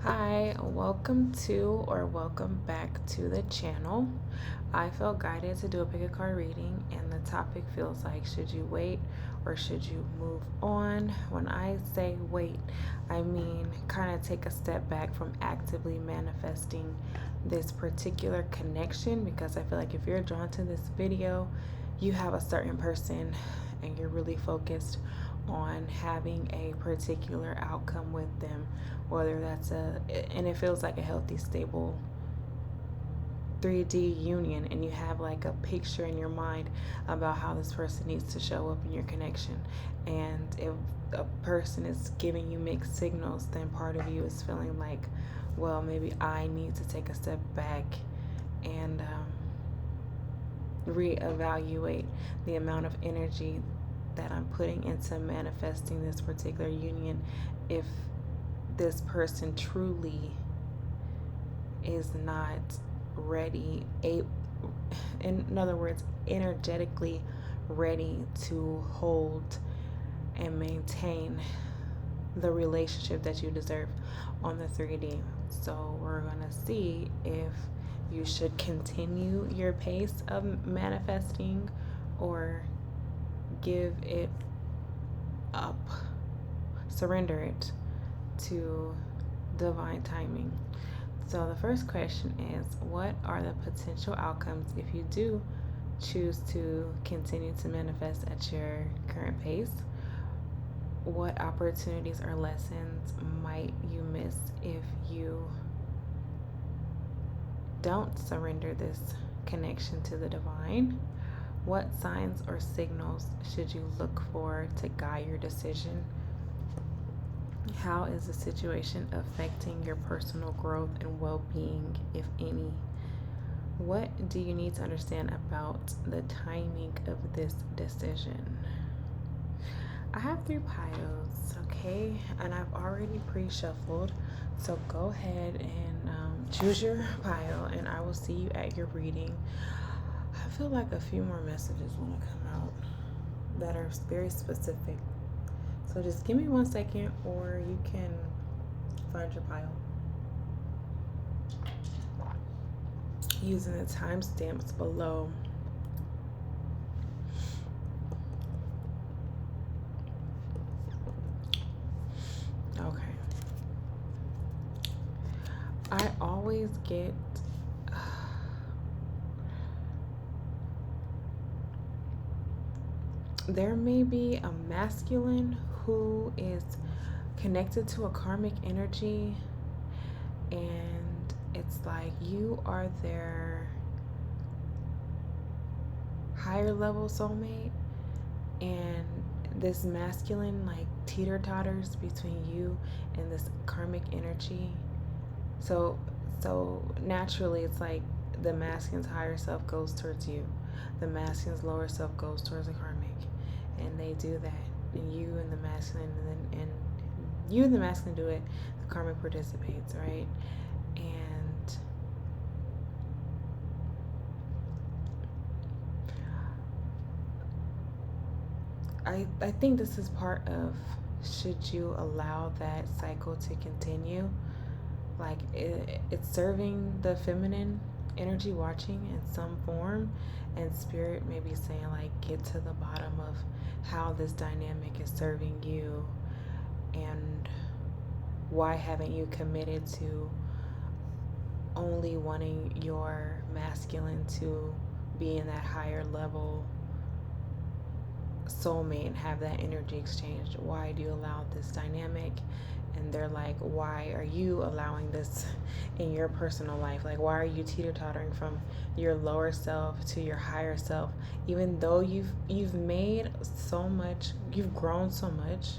Hi, welcome back to the channel. I felt guided to do a pick a card reading, and the topic feels like, should you wait or should you move on? When I say wait, I mean kind of take a step back from actively manifesting this particular connection, because I feel like if you're drawn to this video, you have a certain person and you're really focused on having a particular outcome with them, whether that's and it feels like a healthy, stable 3D union, and you have like a picture in your mind about how this person needs to show up in your connection. And if a person is giving you mixed signals, then part of you is feeling like, well, maybe I need to take a step back and reevaluate the amount of energy that I'm putting into manifesting this particular union, if this person truly is not ready, in other words, energetically ready to hold and maintain the relationship that you deserve on the 3D. So we're gonna see if you should continue your pace of manifesting or give it up, surrender it to divine timing. So the first question is, what are the potential outcomes if you do choose to continue to manifest at your current pace? What opportunities or lessons might you miss if you don't surrender this connection to the divine? What signs or signals should you look for to guide your decision? How is the situation affecting your personal growth and well-being, if any? What do you need to understand about the timing of this decision? I have 3 piles, okay? And I've already pre-shuffled. So go ahead and choose your pile, and I will see you at your reading. I feel like a few more messages want to come out that are very specific. So just give me 1 second, or you can find your pile using the timestamps below. Okay. I always get there may be a masculine who is connected to a karmic energy, and it's like you are their higher level soulmate, and this masculine like teeter-totters between you and this karmic energy. So naturally it's like the masculine's higher self goes towards you, the masculine's lower self goes towards the karmic, and they do that, and you and the masculine, and you and the masculine do it, the karmic participates, right? And I think this is part of, should you allow that cycle to continue? Like it's serving the feminine energy watching in some form, and spirit may be saying like, get to the bottom of how this dynamic is serving you, and why haven't you committed to only wanting your masculine to be in that higher level soulmate and have that energy exchange? Why do you allow this dynamic? And they're like, why are you allowing this in your personal life? Like, why are you teeter-tottering from your lower self to your higher self, even though you've made so much, you've grown so much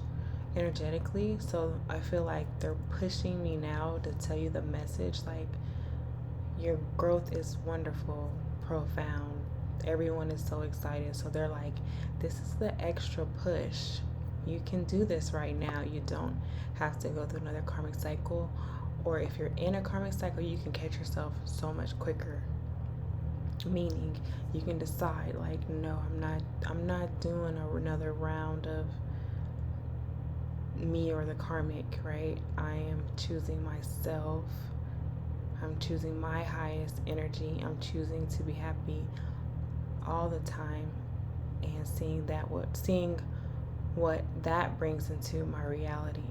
energetically? So I feel like they're pushing me now to tell you the message, like, your growth is wonderful, profound, everyone is so excited. So they're like, this is the extra push. You can do this right now. You don't have to go through another karmic cycle. Or if you're in a karmic cycle, you can catch yourself so much quicker. Meaning you can decide like, no, I'm not doing another round of me or the karmic, right? I am choosing myself. I'm choosing my highest energy. I'm choosing to be happy all the time, and seeing what that brings into my reality.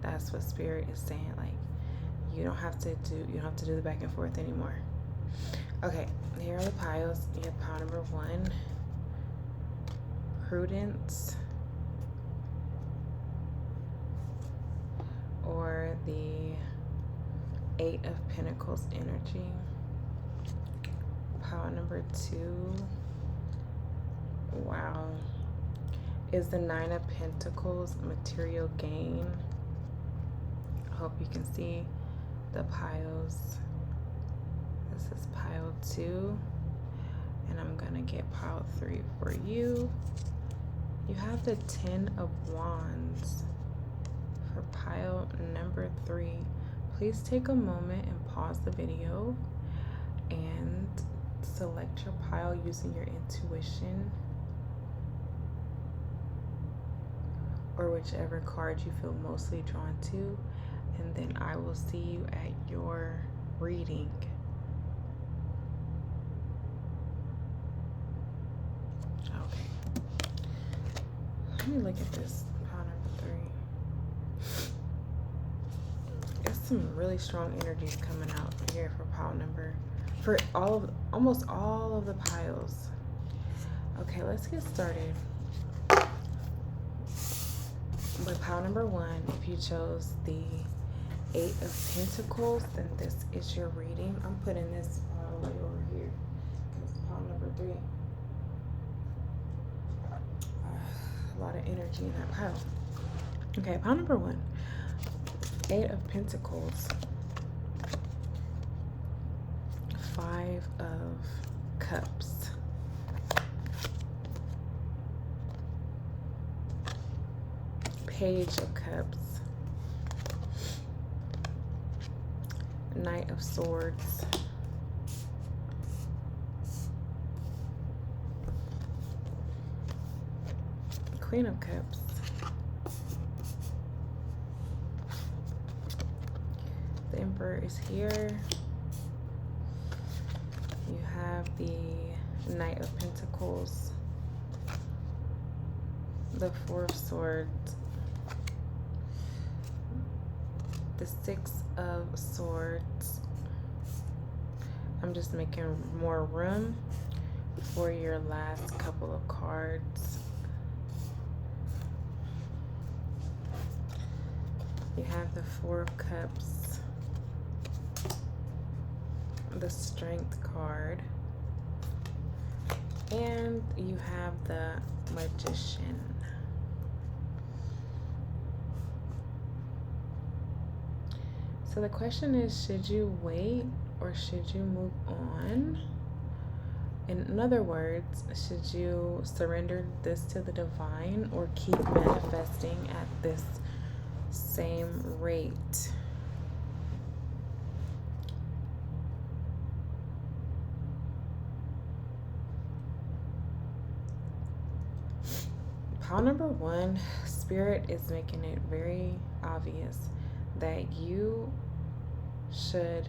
That's what Spirit is saying. Like, you don't have to do the back and forth anymore. Okay, here are the piles. You have pile number 1, prudence, or the 8 of Pentacles energy. Pile number 2, wow, is the 9 of Pentacles, material gain. I hope you can see the piles. This is pile 2, and I'm gonna get pile 3 for you. You have the 10 of Wands for pile number 3. Please take a moment and pause the video and select your pile using your intuition, or whichever card you feel mostly drawn to, and then I will see you at your reading. Okay. Let me look at this pile number 3. It's some really strong energies coming out here for almost all of the piles. Okay, let's get started. With pile number 1, if you chose the 8 of Pentacles, then this is your reading. I'm putting this pile way over here because pile number 3. A lot of energy in that pile. Okay, pile number 1, 8 of Pentacles, 5 of Cups, Page of Cups, Knight of Swords, Queen of Cups, the Emperor is here. You have the Knight of Pentacles, the 4 of Swords, the 6 of Swords. I'm just making more room for your last couple of cards. You have the 4 of Cups, the Strength card, and you have the Magician. So the question is, should you wait or should you move on? In other words, should you surrender this to the divine or keep manifesting at this same rate? Pile number 1, Spirit is making it very obvious that you should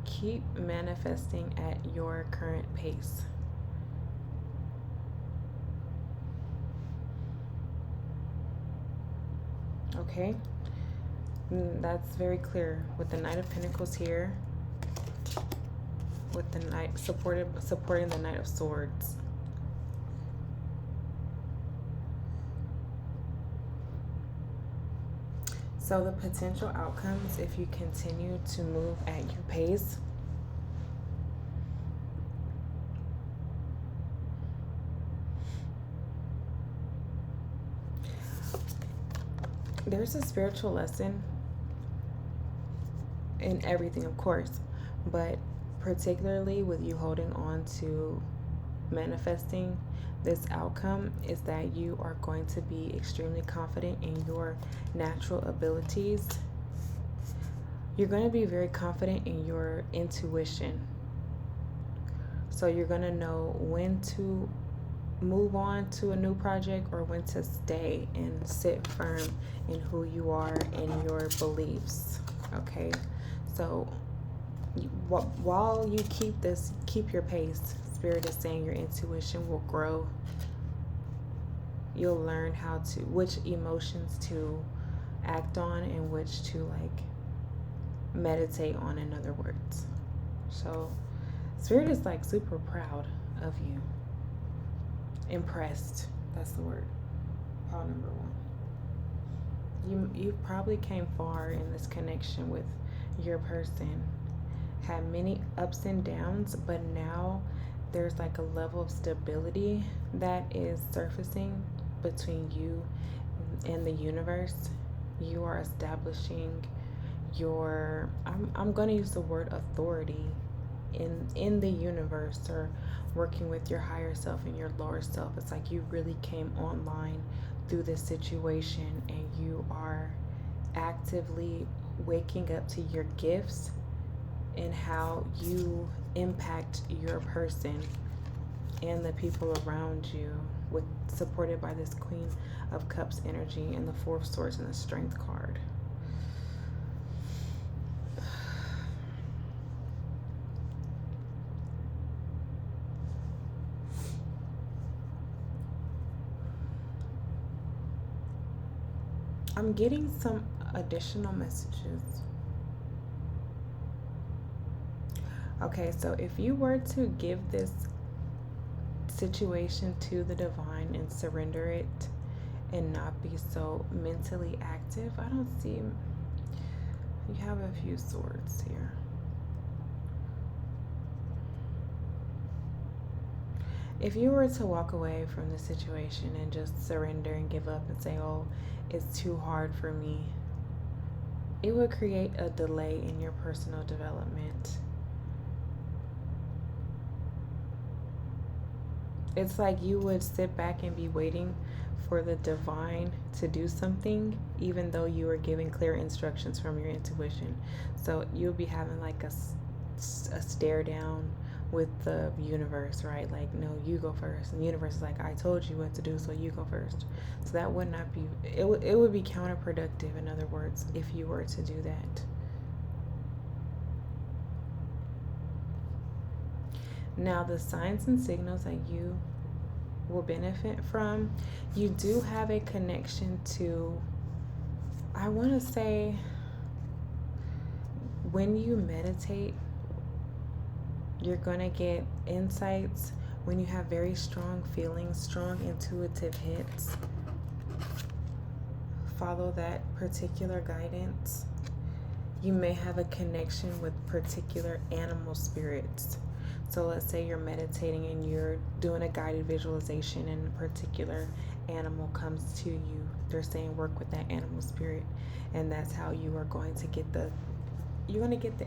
keep manifesting at your current pace. Okay, that's very clear with the Knight of Pentacles here, with the Knight supporting the Knight of Swords. So the potential outcomes, if you continue to move at your pace, there's a spiritual lesson in everything, of course, but particularly with you holding on to manifesting this outcome, is that you are going to be extremely confident in your natural abilities. You're going to be very confident in your intuition. So you're going to know when to move on to a new project or when to stay and sit firm in who you are and your beliefs. Okay, so while you keep your pace. Spirit is saying your intuition will grow. You'll learn which emotions to act on and which to like meditate on, in other words. So Spirit is like super proud of you. Impressed. That's the word. Pile number one. You probably came far in this connection with your person. Had many ups and downs, but now there's like a level of stability that is surfacing between you and the universe. You are establishing your I'm going to use the word authority in the universe, or working with your higher self and your lower self. It's like you really came online through this situation and you are actively waking up to your gifts and how you impact your person and the people around you, with supported by this Queen of Cups energy and the Fourth Swords and the Strength card. I'm getting some additional messages. Okay, so if you were to give this situation to the divine and surrender it and not be so mentally active, I don't see. You have a few swords here. If you were to walk away from the situation and just surrender and give up and say, oh, it's too hard for me, it would create a delay in your personal development. It's like you would sit back and be waiting for the divine to do something, even though you were giving clear instructions from your intuition. So you'll be having like a stare down with the universe, right? Like, no, you go first. And the universe is like, I told you what to do, so you go first. So that would not be, it would be counterproductive, in other words, if you were to do that. Now, the signs and signals that you will benefit from, you do have a connection to, I want to say, when you meditate, you're going to get insights. When you have very strong feelings, strong intuitive hits, follow that particular guidance. You may have a connection with particular animal spirits. So let's say you're meditating and you're doing a guided visualization and a particular animal comes to you. They're saying work with that animal spirit, and that's how you are going to get the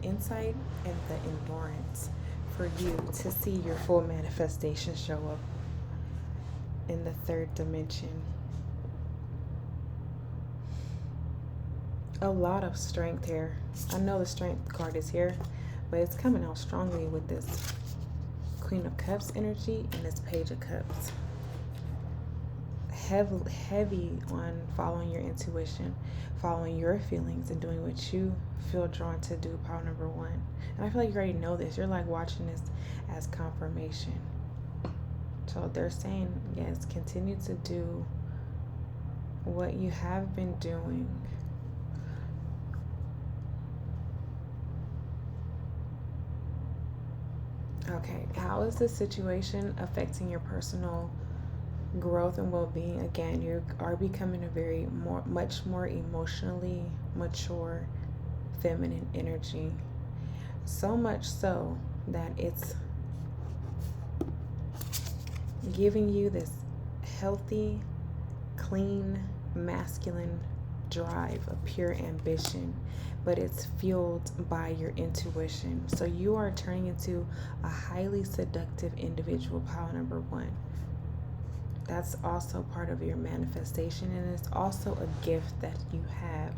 insight and the endurance for you to see your full manifestation show up in the third dimension. A lot of strength here. I know the strength card is here, but it's coming out strongly with this Queen of Cups energy and this Page of Cups. Heavy on following your intuition, following your feelings, and doing what you feel drawn to do. Pile number one. And I feel like you already know this. You're like watching this as confirmation. So they're saying, yes, continue to do what you have been doing. Okay, how is this situation affecting your personal growth and well-being? Again, you are becoming a much more emotionally mature feminine energy. So much so that it's giving you this healthy, clean, masculine drive, a pure ambition, but it's fueled by your intuition. So you are turning into a highly seductive individual. Pile number one. That's also part of your manifestation, and it's also a gift that you have.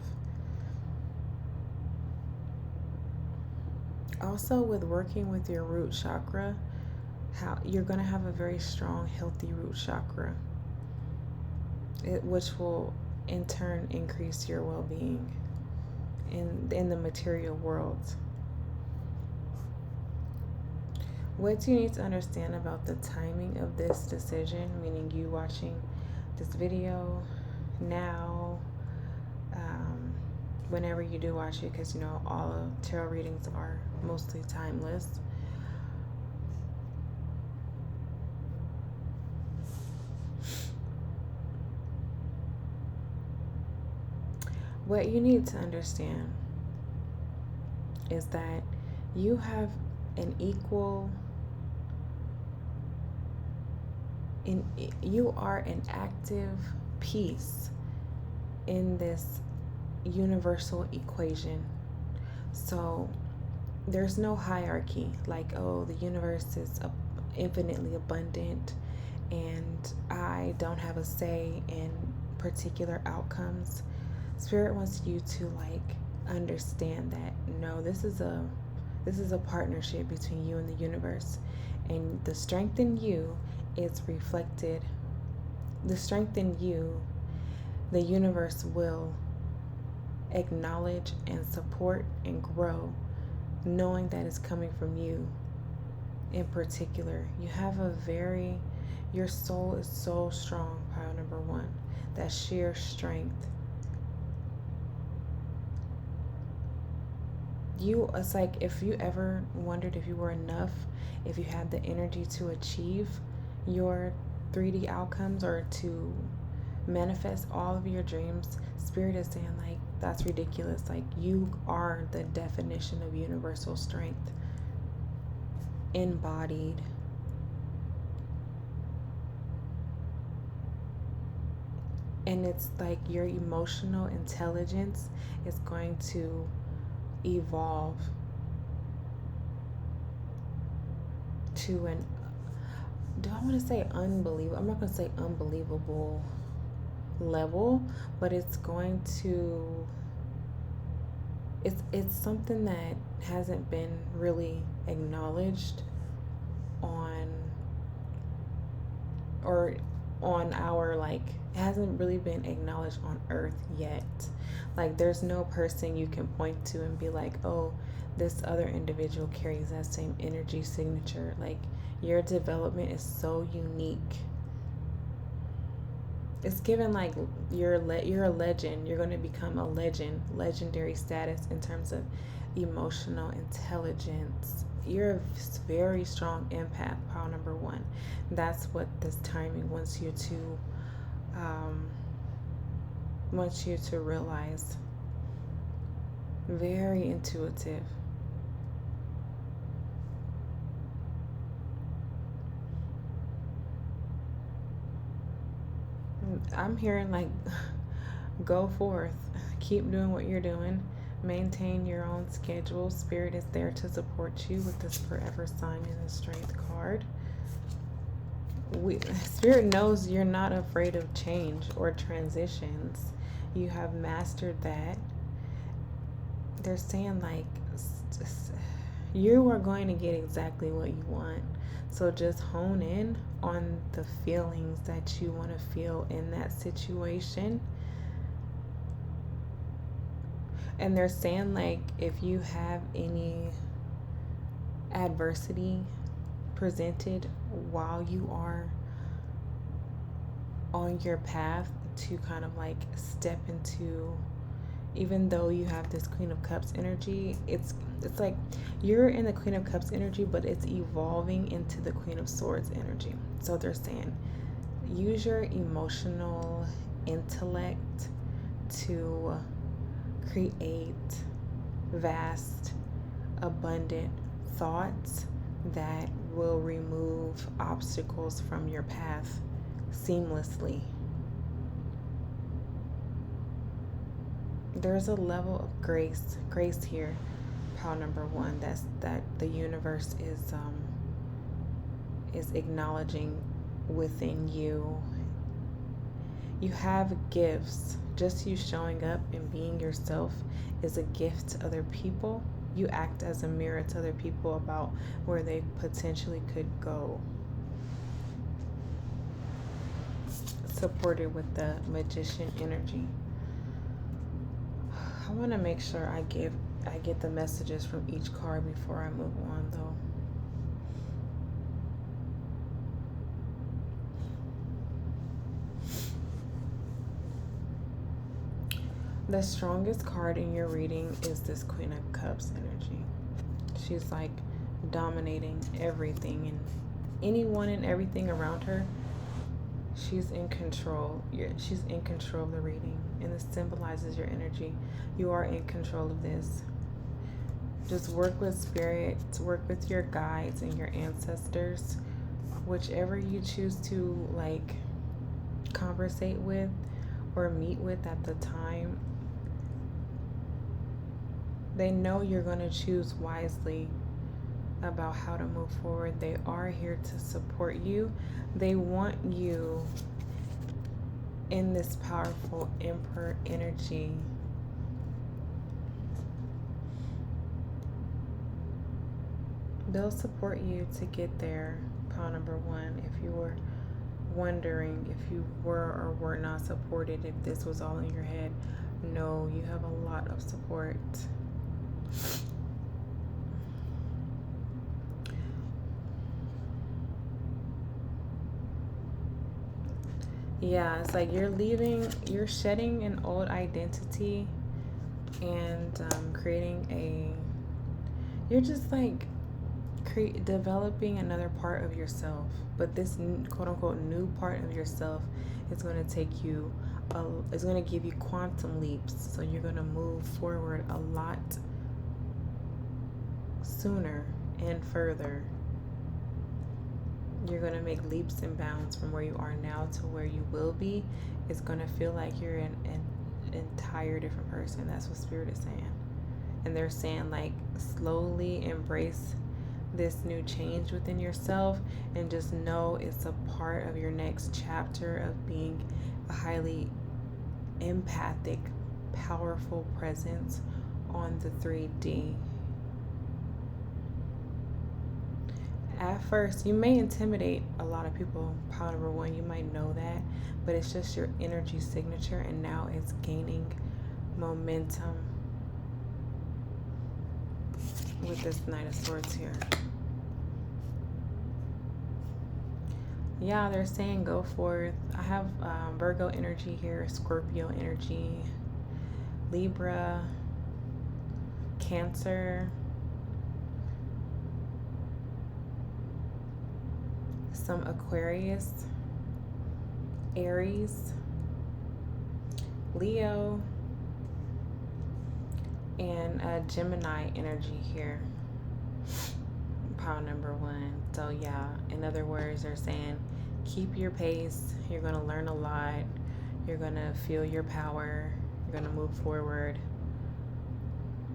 Also, with working with your root chakra, how you're going to have a very strong, healthy root chakra, which will in turn increase your well-being in the material world. What you need to understand about the timing of this decision, meaning you watching this video now, whenever you do watch it, because all of tarot readings are mostly timeless. What you need to understand is that you have an equal, you are an active piece in this universal equation. So there's no hierarchy like, oh, the universe is infinitely abundant and I don't have a say in particular outcomes. Spirit wants you to understand that no, this is a partnership between you and the universe, and the strength in you is reflected. The strength in you, the universe will acknowledge and support and grow, knowing that it's coming from you. In particular, you have your soul is so strong. Pile number one, that sheer strength. It's like if you ever wondered if you were enough, if you had the energy to achieve your 3D outcomes or to manifest all of your dreams, Spirit is saying that's ridiculous. You are the definition of universal strength embodied. And it's your emotional intelligence is going to evolve to do I want to say unbelievable? I'm not going to say unbelievable level, but it's going to, it's something that hasn't been really acknowledged on our it hasn't really been acknowledged on earth yet. There's no person you can point to and be like, oh, this other individual carries that same energy signature. Your development is so unique. It's given you're a legend. You're going to become a legendary status in terms of emotional intelligence. You're a very strong empath, pile number one. That's what this timing wants you to realize. Very intuitive. I'm hearing go forth, keep doing what you're doing, maintain your own schedule. Spirit is there to support you with this forever sign and the strength card. Spirit knows you're not afraid of change or transitions. You have mastered that. They're saying you are going to get exactly what you want. So just hone in on the feelings that you want to feel in that situation. And they're saying if you have any adversity presented while you are on your path to kind of step into, even though you have this Queen of Cups energy, it's you're in the Queen of Cups energy, but it's evolving into the Queen of Swords energy. So they're saying use your emotional intellect to create vast, abundant thoughts that will remove obstacles from your path seamlessly. There's a level of grace here, pile number one, that the universe is acknowledging within you. You have gifts. Just you showing up and being yourself is a gift to other people. you act as a mirror to other people about where they potentially could go. Supported with the magician energy. I want to make sure I get the messages from each card before I move on, though. The strongest card in your reading is this Queen of Cups energy. She's like dominating everything and anyone and everything around her. She's in control. She's in control of the reading, and this symbolizes your energy. You are in control of this. Just work with spirit, work with your guides and your ancestors, whichever you choose to like conversate with or meet with at the time. They know you're going to choose wisely about how to move forward. They are here to support you. They want you in this powerful Emperor energy. They'll support you to get there, pile number one. If you were wondering if you were or were not supported, if this was all in your head, no, you have a lot of support. Yeah, it's like you're shedding an old identity and you're just like developing another part of yourself. But this quote unquote new part of yourself is going to take you, it's going to give you quantum leaps. So you're going to move forward a lot sooner and further. You're going to make leaps and bounds from where you are now to where you will be. It's going to feel like you're an entire different person. That's what Spirit is saying. And they're saying, like, slowly embrace this new change within yourself and just know it's a part of your next chapter of being a highly empathic, powerful presence on the 3D. At first, you may intimidate a lot of people. Pile number one, you might know that, but it's just your energy signature, and now it's gaining momentum with this Knight of Swords here. Yeah, they're saying go forth. I have Virgo energy here, Scorpio energy, Libra, Cancer, some Aquarius, Aries, Leo, and Gemini energy here. Pile number one. So yeah, in other words, they're saying keep your pace. You're going to learn a lot. You're going to feel your power. You're going to move forward.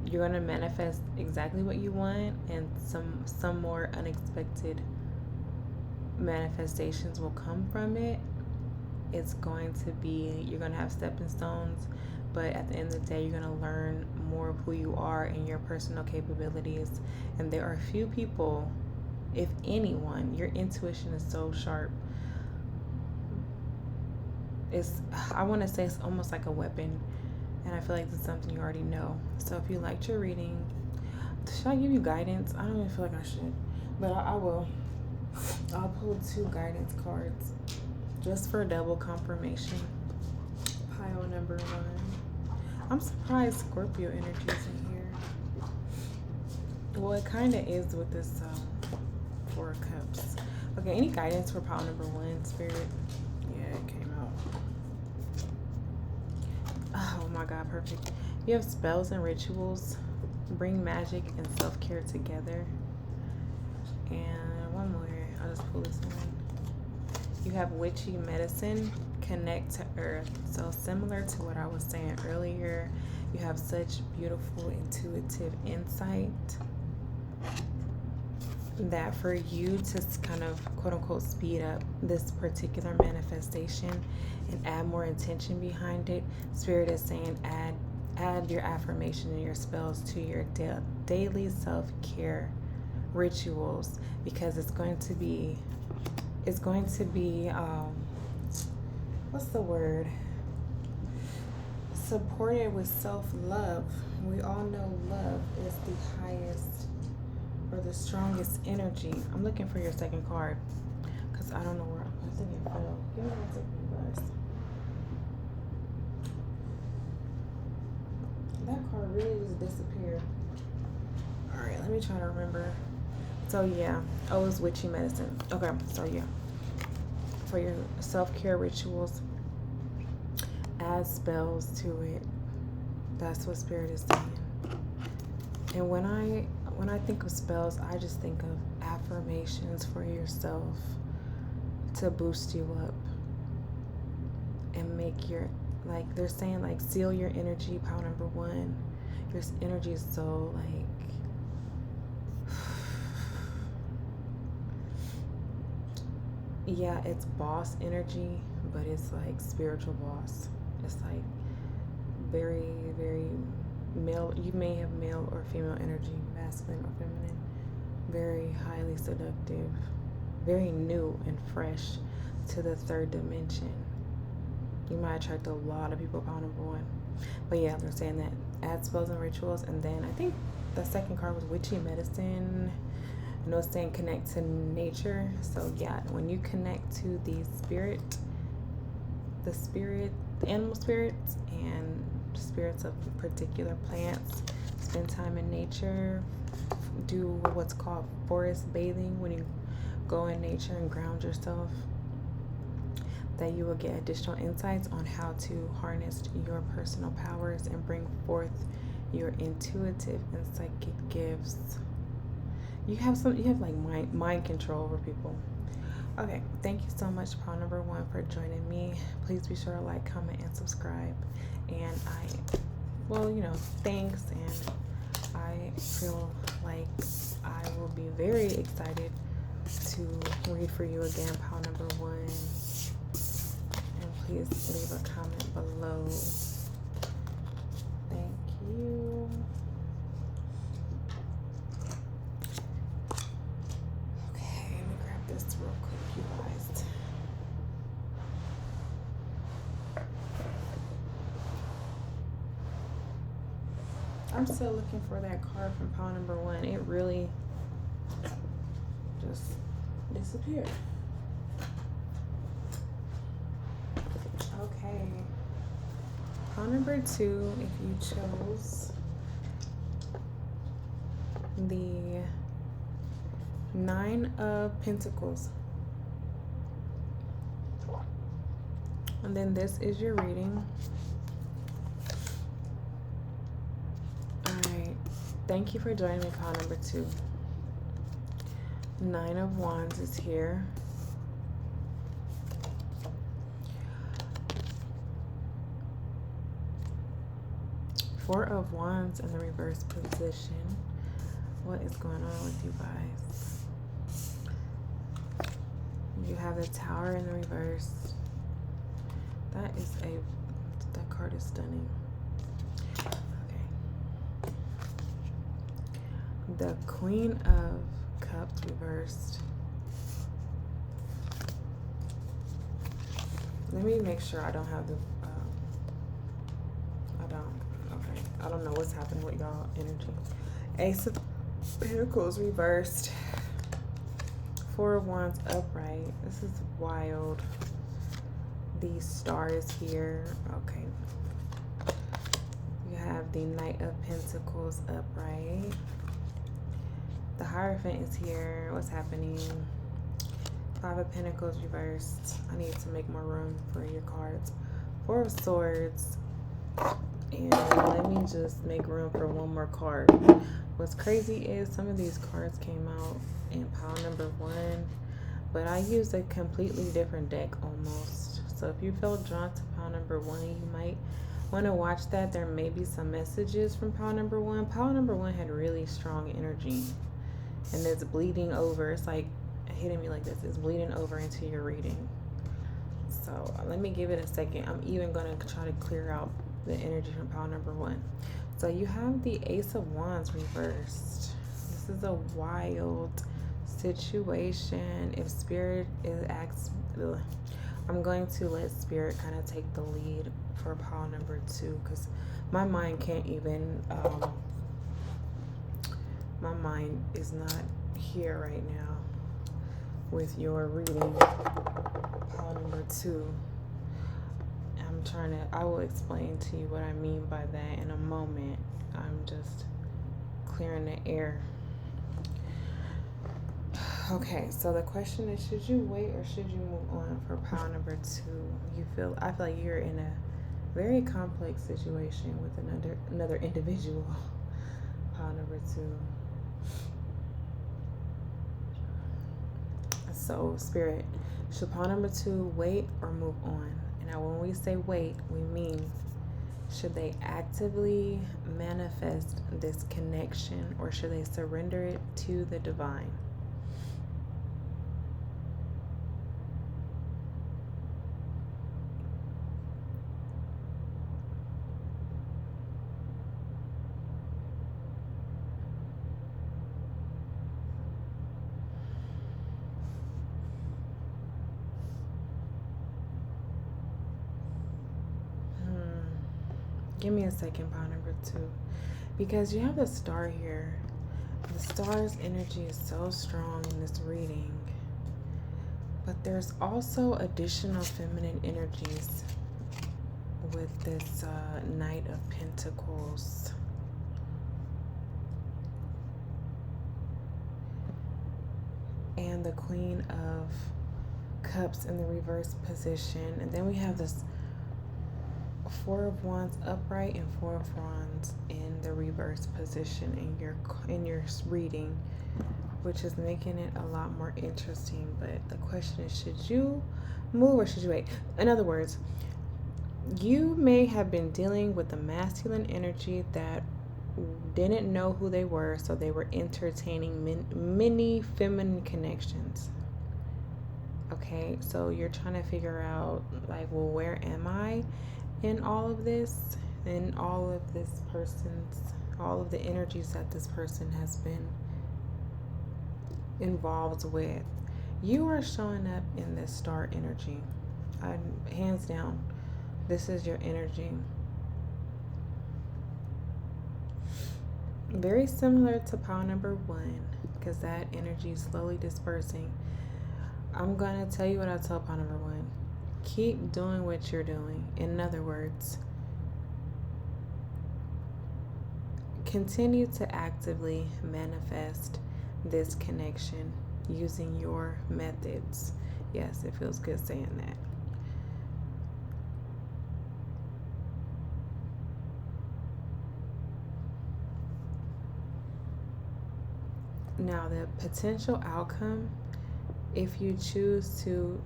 You're going to manifest exactly what you want, and some more unexpected manifestations will come from it. It's going to be, you're going to have stepping stones, but at the end of the day, you're going to learn more of who you are and your personal capabilities. And there are few people, if anyone, your intuition is so sharp. I want to say it's almost like a weapon, and I feel like it's something you already know. So if you liked your reading, should I give you guidance? I don't even feel like I should, but I will. I'll pull 2 guidance cards just for double confirmation. Pile number 1. I'm surprised Scorpio energy is in here. Well, it kind of is with this 4 of Cups. Okay, any guidance for pile number 1, Spirit? Yeah, it came out. Oh my God, perfect. You have spells and rituals. Bring magic and self-care together. And one more. I'll just pull this one. You have witchy medicine, connect to earth. So similar to what I was saying earlier, you have such beautiful intuitive insight that for you to kind of quote unquote speed up this particular manifestation and add more intention behind it, Spirit is saying add Add your affirmation and your spells to your daily self-care rituals, because it's going to be what's the word, supported with self-love. We all know love is the highest or the strongest energy. I'm looking for your second card because I don't know where I think it fell. Give me 1 second, you guys. That card really just disappeared. All right, let me try to remember. So yeah, oh, it's witchy medicine. Okay, so yeah, for your self-care rituals, add spells to it. That's what Spirit is saying. And when I think of spells, I just think of affirmations for yourself to boost you up and make your, like they're saying, like seal your energy. Pile number 1. Your energy is so like yeah, it's boss energy, but it's like spiritual boss. It's like very, very male. You may have male or female energy, masculine or feminine. Very highly seductive, very new and fresh to the 3rd dimension. You might attract a lot of people, pile number 1. But yeah, they're saying that add spells and rituals. And then I think the second card was witchy medicine. I know it's saying connect to nature. So yeah, when you connect to the animal spirits and spirits of particular plants, spend time in nature, do what's called forest bathing, when you go in nature and ground yourself, that you will get additional insights on how to harness your personal powers and bring forth your intuitive and psychic gifts. You have like mind control over people. Okay, thank you so much, pile number 1, for joining me. Please be sure to like, comment, and subscribe. And thanks. And I feel like I will be very excited to read for you again, pile number 1. And please leave a comment below. Thank you. Okay, let me grab this real quick, you guys. I'm still looking for that card from pile number 1. It really just disappeared. Okay. Pile number 2, if you chose the 9 of Pentacles. And then this is your reading. Alright. Thank you for joining me, pile number 2. 9 of Wands is here. Four of Wands in the reverse position. What is going on with you guys? You have the Tower in the reverse. That card is stunning. Okay. The Queen of Cups reversed. Let me make sure I don't have the I don't know what's happening with y'all energy. Ace of Pentacles reversed. 4 of Wands upright. This is wild. The Star is here. Okay. You have the Knight of Pentacles upright. The Hierophant is here. What's happening? 5 of Pentacles reversed. I need to make more room for your cards. 4 of Swords. And let me just make room for one more card. What's crazy is some of these cards came out in pile number 1, but I used a completely different deck almost. So if you felt drawn to pile number 1, you might want to watch that. There may be some messages from pile number 1. Pile number 1 had really strong energy, and it's bleeding over. It's like hitting me like this. It's bleeding over into your reading. So let me give it a second. I'm even going to try to clear out the energy from pile number 1. So you have the Ace of Wands reversed. This is a wild situation. If Spirit is I'm going to let Spirit kind of take the lead for pile number 2, because my mind can't even, my mind is not here right now with your reading pile number 2. I will explain to you what I mean by that in a moment. I'm just clearing the air. Okay, so the question is, should you wait or should you move on for pile number 2? I feel like you're in a very complex situation with another individual. Pile number 2. So, Spirit, should pile number 2 wait or move on? Now, when we say wait, we mean, should they actively manifest this connection or should they surrender it to the divine? Give me a second, pile number 2. Because you have the star here. The star's energy is so strong in this reading. But there's also additional feminine energies with this Knight of Pentacles. And the Queen of Cups in the reverse position. And then we have this Four of Wands upright and Four of Wands in the reverse position in your reading, which is making it a lot more interesting. But the question is, should you move or should you wait? In other words, you may have been dealing with the masculine energy that didn't know who they were, so they were entertaining many feminine connections. Okay, so you're trying to figure out, like, well, where am I in all of this, in all of the energies that this person has been involved with. You are showing up in this star energy. Hands down, this is your energy. Very similar to pile number 1, because that energy is slowly dispersing. I'm going to tell you what I tell pile number 1. Keep doing what you're doing. In other words, continue to actively manifest this connection using your methods. Yes, it feels good saying that. Now, the potential outcome, if you choose to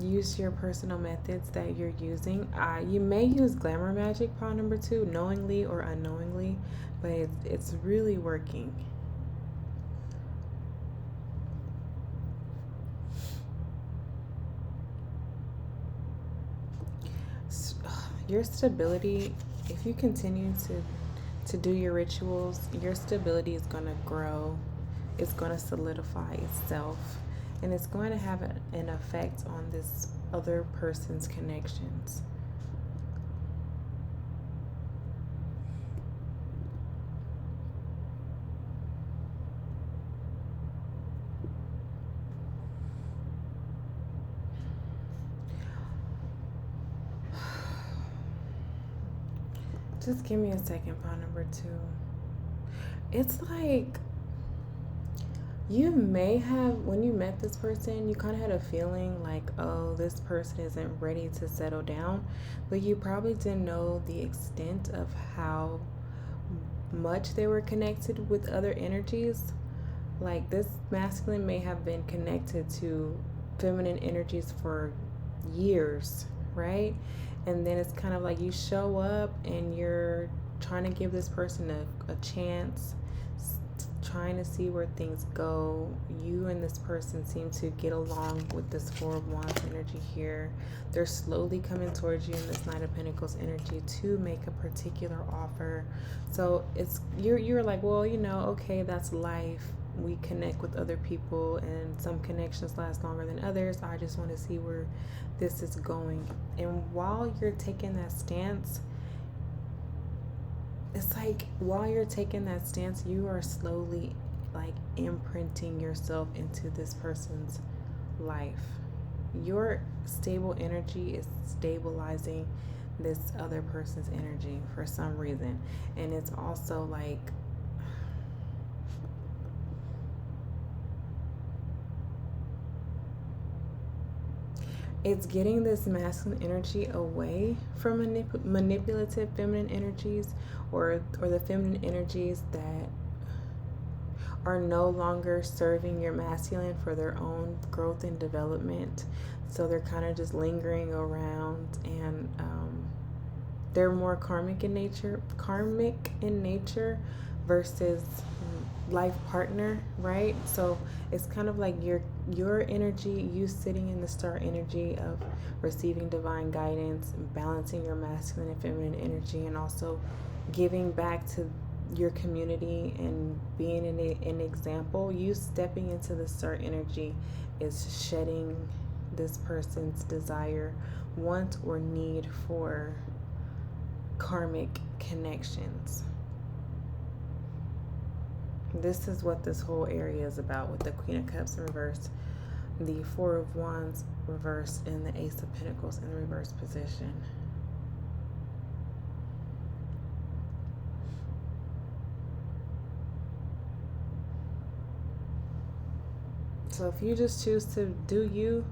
use your personal methods that you're using, you may use glamour magic, pile number 2, knowingly or unknowingly, but it's really working. Your stability, if you continue to do your rituals, your stability is going to grow. It's going to solidify itself. And it's going to have an effect on this other person's connections. Just give me a second, pile number 2. It's like, you may have, when you met this person, you kind of had a feeling like, oh, this person isn't ready to settle down, but you probably didn't know the extent of how much they were connected with other energies. Like, this masculine may have been connected to feminine energies for years, right? And then it's kind of like you show up and you're trying to give this person a chance, trying to see where things go. You and this person seem to get along with this Four of Wands energy here. They're slowly coming towards you in this Knight of Pentacles energy to make a particular offer. So it's you're like, well, okay, that's life. We connect with other people, and some connections last longer than others. I just want to see where this is going. And while you're taking that stance, it's like while you're taking that stance, you are slowly like imprinting yourself into this person's life. Your stable energy is stabilizing this other person's energy for some reason. And it's also like it's getting this masculine energy away from manipulative feminine energies, or the feminine energies that are no longer serving your masculine for their own growth and development. So they're kind of just lingering around, and they're more karmic in nature versus life partner, right? So it's kind of like your energy, you sitting in the star energy of receiving divine guidance, balancing your masculine and feminine energy, and also giving back to your community and being an example. You stepping into the star energy is shedding this person's desire, want, or need for karmic connections. This is what this whole area is about, with the Queen of Cups in reverse, the Four of Wands reversed, and the Ace of Pentacles in the reverse position. So if you just choose to do you,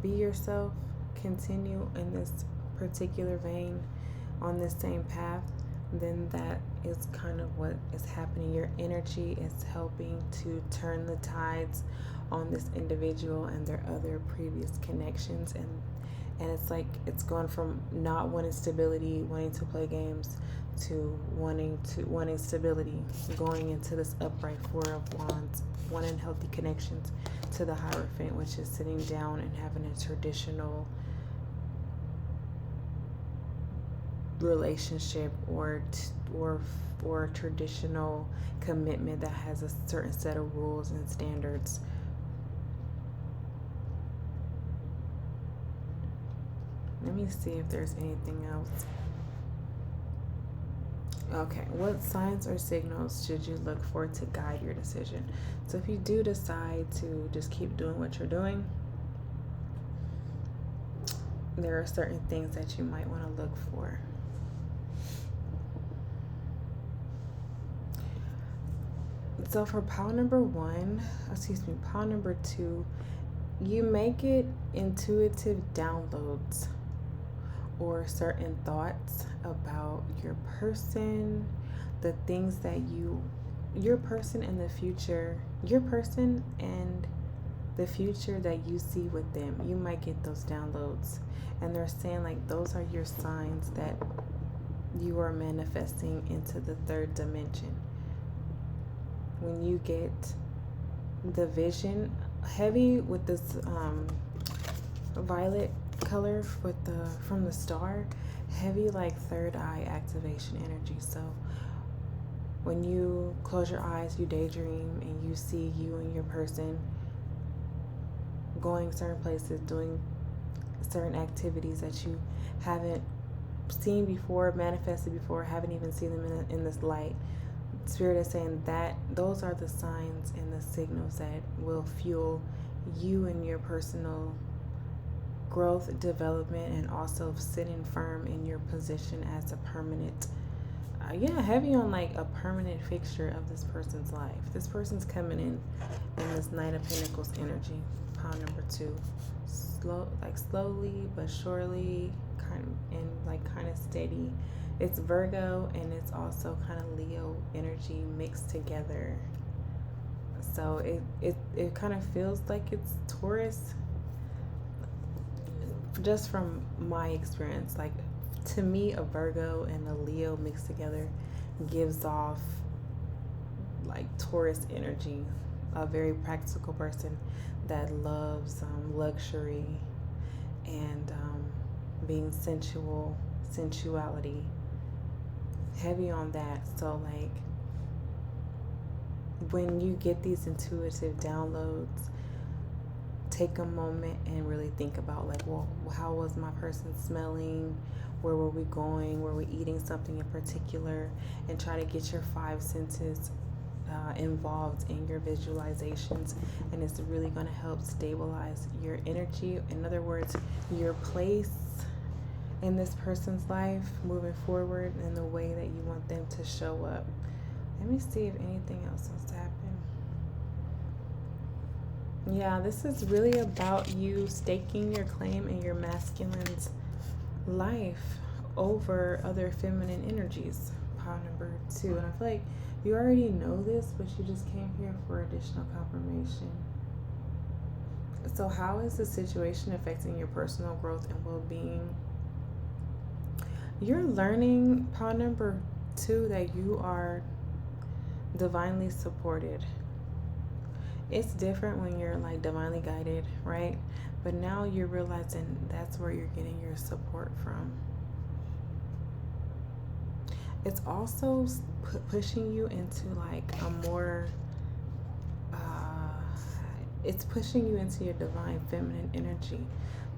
be yourself, continue in this particular vein, on this same path, then that is kind of what is happening. Your energy is helping to turn the tides on this individual and their other previous connections, and it's like it's going from not wanting stability, wanting to play games, to wanting stability, going into this upright Four of Wands, wanting healthy connections, to the Hierophant, which is sitting down and having a traditional relationship or traditional commitment that has a certain set of rules and standards. Let me see if there's anything else. Okay, what signs or signals should you look for to guide your decision? So if you do decide to just keep doing what you're doing, there are certain things that you might want to look for. So for pile number two, you may get intuitive downloads or certain thoughts about your person, the things that your person and the future that you see with them. You might get those downloads, and they're saying like those are your signs that you are manifesting into the third dimension. When you get the vision heavy with this violet color from the star, heavy like third eye activation energy. So when you close your eyes, you daydream and you see you and your person going certain places, doing certain activities that you haven't seen before, manifested before, haven't even seen them in this light. Spirit is saying that those are the signs and the signals that will fuel you and your personal growth, development, and also sitting firm in your position as a permanent, heavy on like a permanent fixture of this person's life. This person's coming in this Knight of Pentacles energy, pile number two, slowly but surely, kind of steady. It's Virgo and it's also kind of Leo energy mixed together. So it kind of feels like it's Taurus, just from my experience. Like, to me, a Virgo and a Leo mixed together gives off like Taurus energy, a very practical person that loves luxury and being sensual, sensuality, heavy on that. So like when you get these intuitive downloads, take a moment and really think about like, well, how was my person smelling? Where were we going? Were we eating something in particular? And try to get your five senses involved in your visualizations, and it's really going to help stabilize your energy. In other words, your place in this person's life moving forward in the way that you want them to show up. Let me see if anything else has happened. Yeah, this is really about you staking your claim in your masculine's life over other feminine energies. Pile number 2. And I feel like you already know this, but you just came here for additional confirmation. So how is the situation affecting your personal growth and well-being? You're learning, pile number 2, that you are divinely supported. It's different when you're like divinely guided, right? But now you're realizing that's where you're getting your support from. It's also pushing you into like a more, it's pushing you into your divine feminine energy.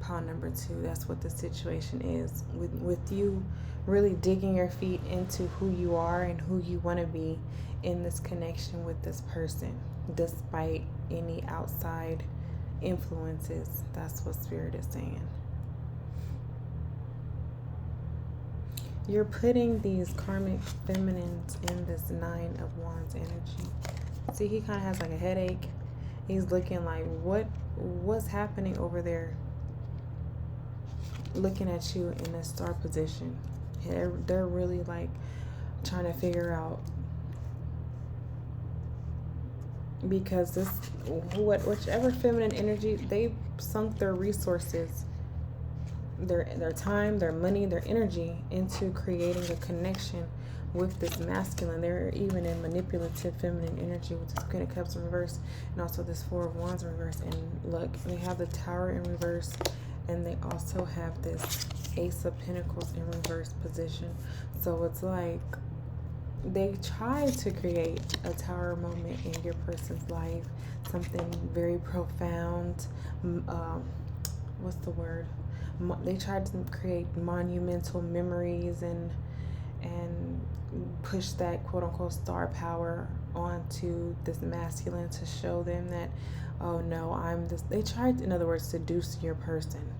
Pile number 2, that's what the situation is. With you really digging your feet into who you are and who you want to be in this connection with this person, despite any outside influences. That's what Spirit is saying. You're putting these karmic feminines in this 9 of Wands energy. See, he kind of has like a headache. He's looking like, what's happening over there? Looking at you in a star position. They're really like trying to figure out, because this, whichever feminine energy, they sunk their resources, their time, their money, their energy into creating a connection with this masculine. They're even in manipulative feminine energy with this Queen of Cups in reverse, and also this 4 of Wands in reverse. And look, they have the Tower in reverse, and they also have this Ace of Pentacles in reverse position. So it's like they try to create a tower moment in your person's life, something very profound. What's the word? They tried to create monumental memories and push that quote unquote star power onto this masculine to show them that, oh no, I'm this. They tried, in other words, seduce your person,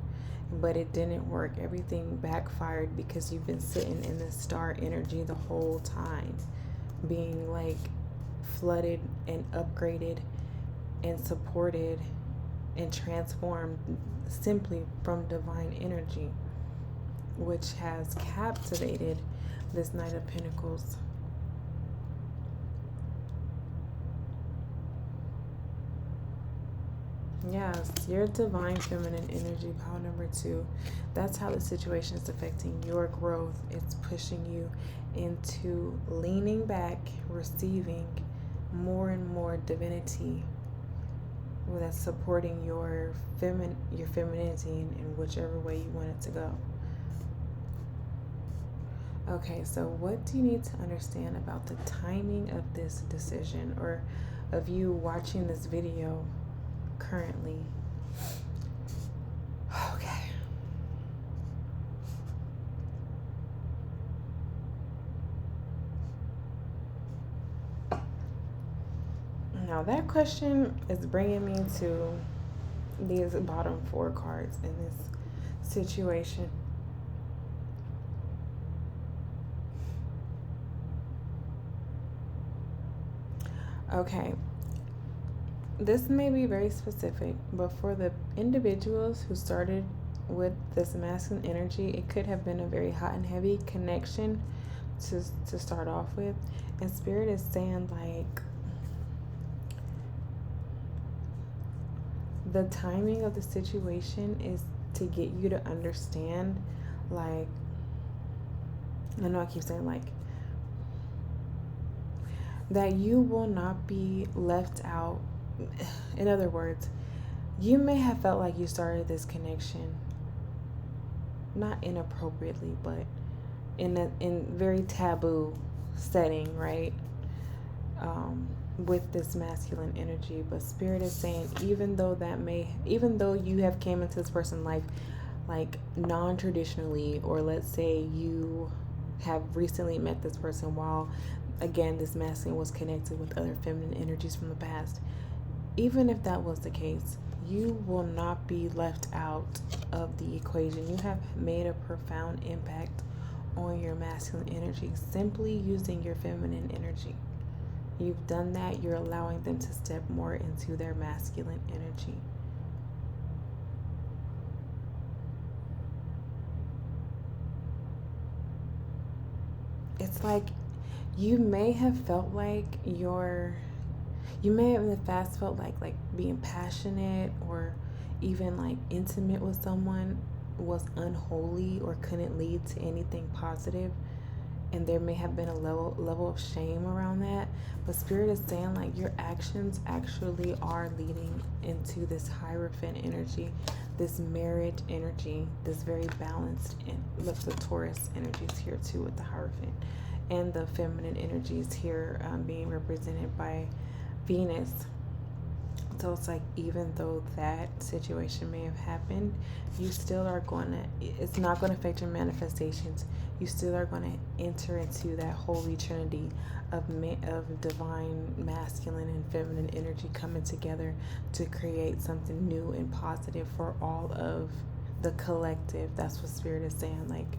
but it didn't work. Everything backfired because you've been sitting in this star energy the whole time, being like flooded and upgraded and supported and transformed simply from divine energy, which has captivated this Knight of Pentacles. Yes, your divine feminine energy, pile number 2. That's how the situation is affecting your growth. It's pushing you into leaning back, receiving more and more divinity that's supporting your femininity in whichever way you want it to go. Okay, so what do you need to understand about the timing of this decision, or of you watching this video currently? Okay. Now that question is bringing me to these bottom 4 cards in this situation. Okay, this may be very specific, but for the individuals who started with this masculine energy, it could have been a very hot and heavy connection to start off with. And Spirit is saying like the timing of the situation is to get you to understand, like, I know I keep saying like, that you will not be left out. In other words, you may have felt like you started this connection not inappropriately, but in very taboo setting, right? With this masculine energy, but spirit is saying, even though you have came into this person's life like non-traditionally, or let's say you have recently met this person while again this masculine was connected with other feminine energies from the past, even if that was the case, you will not be left out of the equation. You have made a profound impact on your masculine energy simply using your feminine energy. You've done that. You're allowing them to step more into their masculine energy. It's like you may have felt like you may have in the past felt like being passionate or even like intimate with someone was unholy or couldn't lead to anything positive, and there may have been a level of shame around that. But spirit is saying like your actions actually are leading into this Hierophant energy, this marriage energy, this very balanced, and look, the Taurus energies here too with the Hierophant, and the feminine energies here being represented by Venus. So it's like, even though that situation may have happened, you still are going to, it's not going to affect your manifestations. You still are going to enter into that holy trinity of divine masculine and feminine energy coming together to create something new and positive for all of the collective. That's what spirit is saying. Like,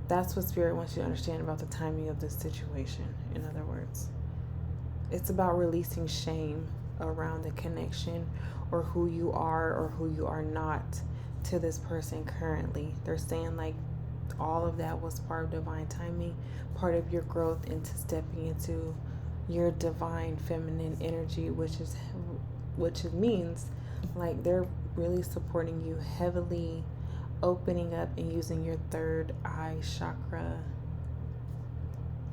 that's what spirit wants you to understand about the timing of this situation. In other words, it's about releasing shame around the connection or who you are or who you are not to this person currently. They're saying like all of that was part of divine timing, part of your growth into stepping into your divine feminine energy, which means like they're really supporting you heavily, opening up and using your third eye chakra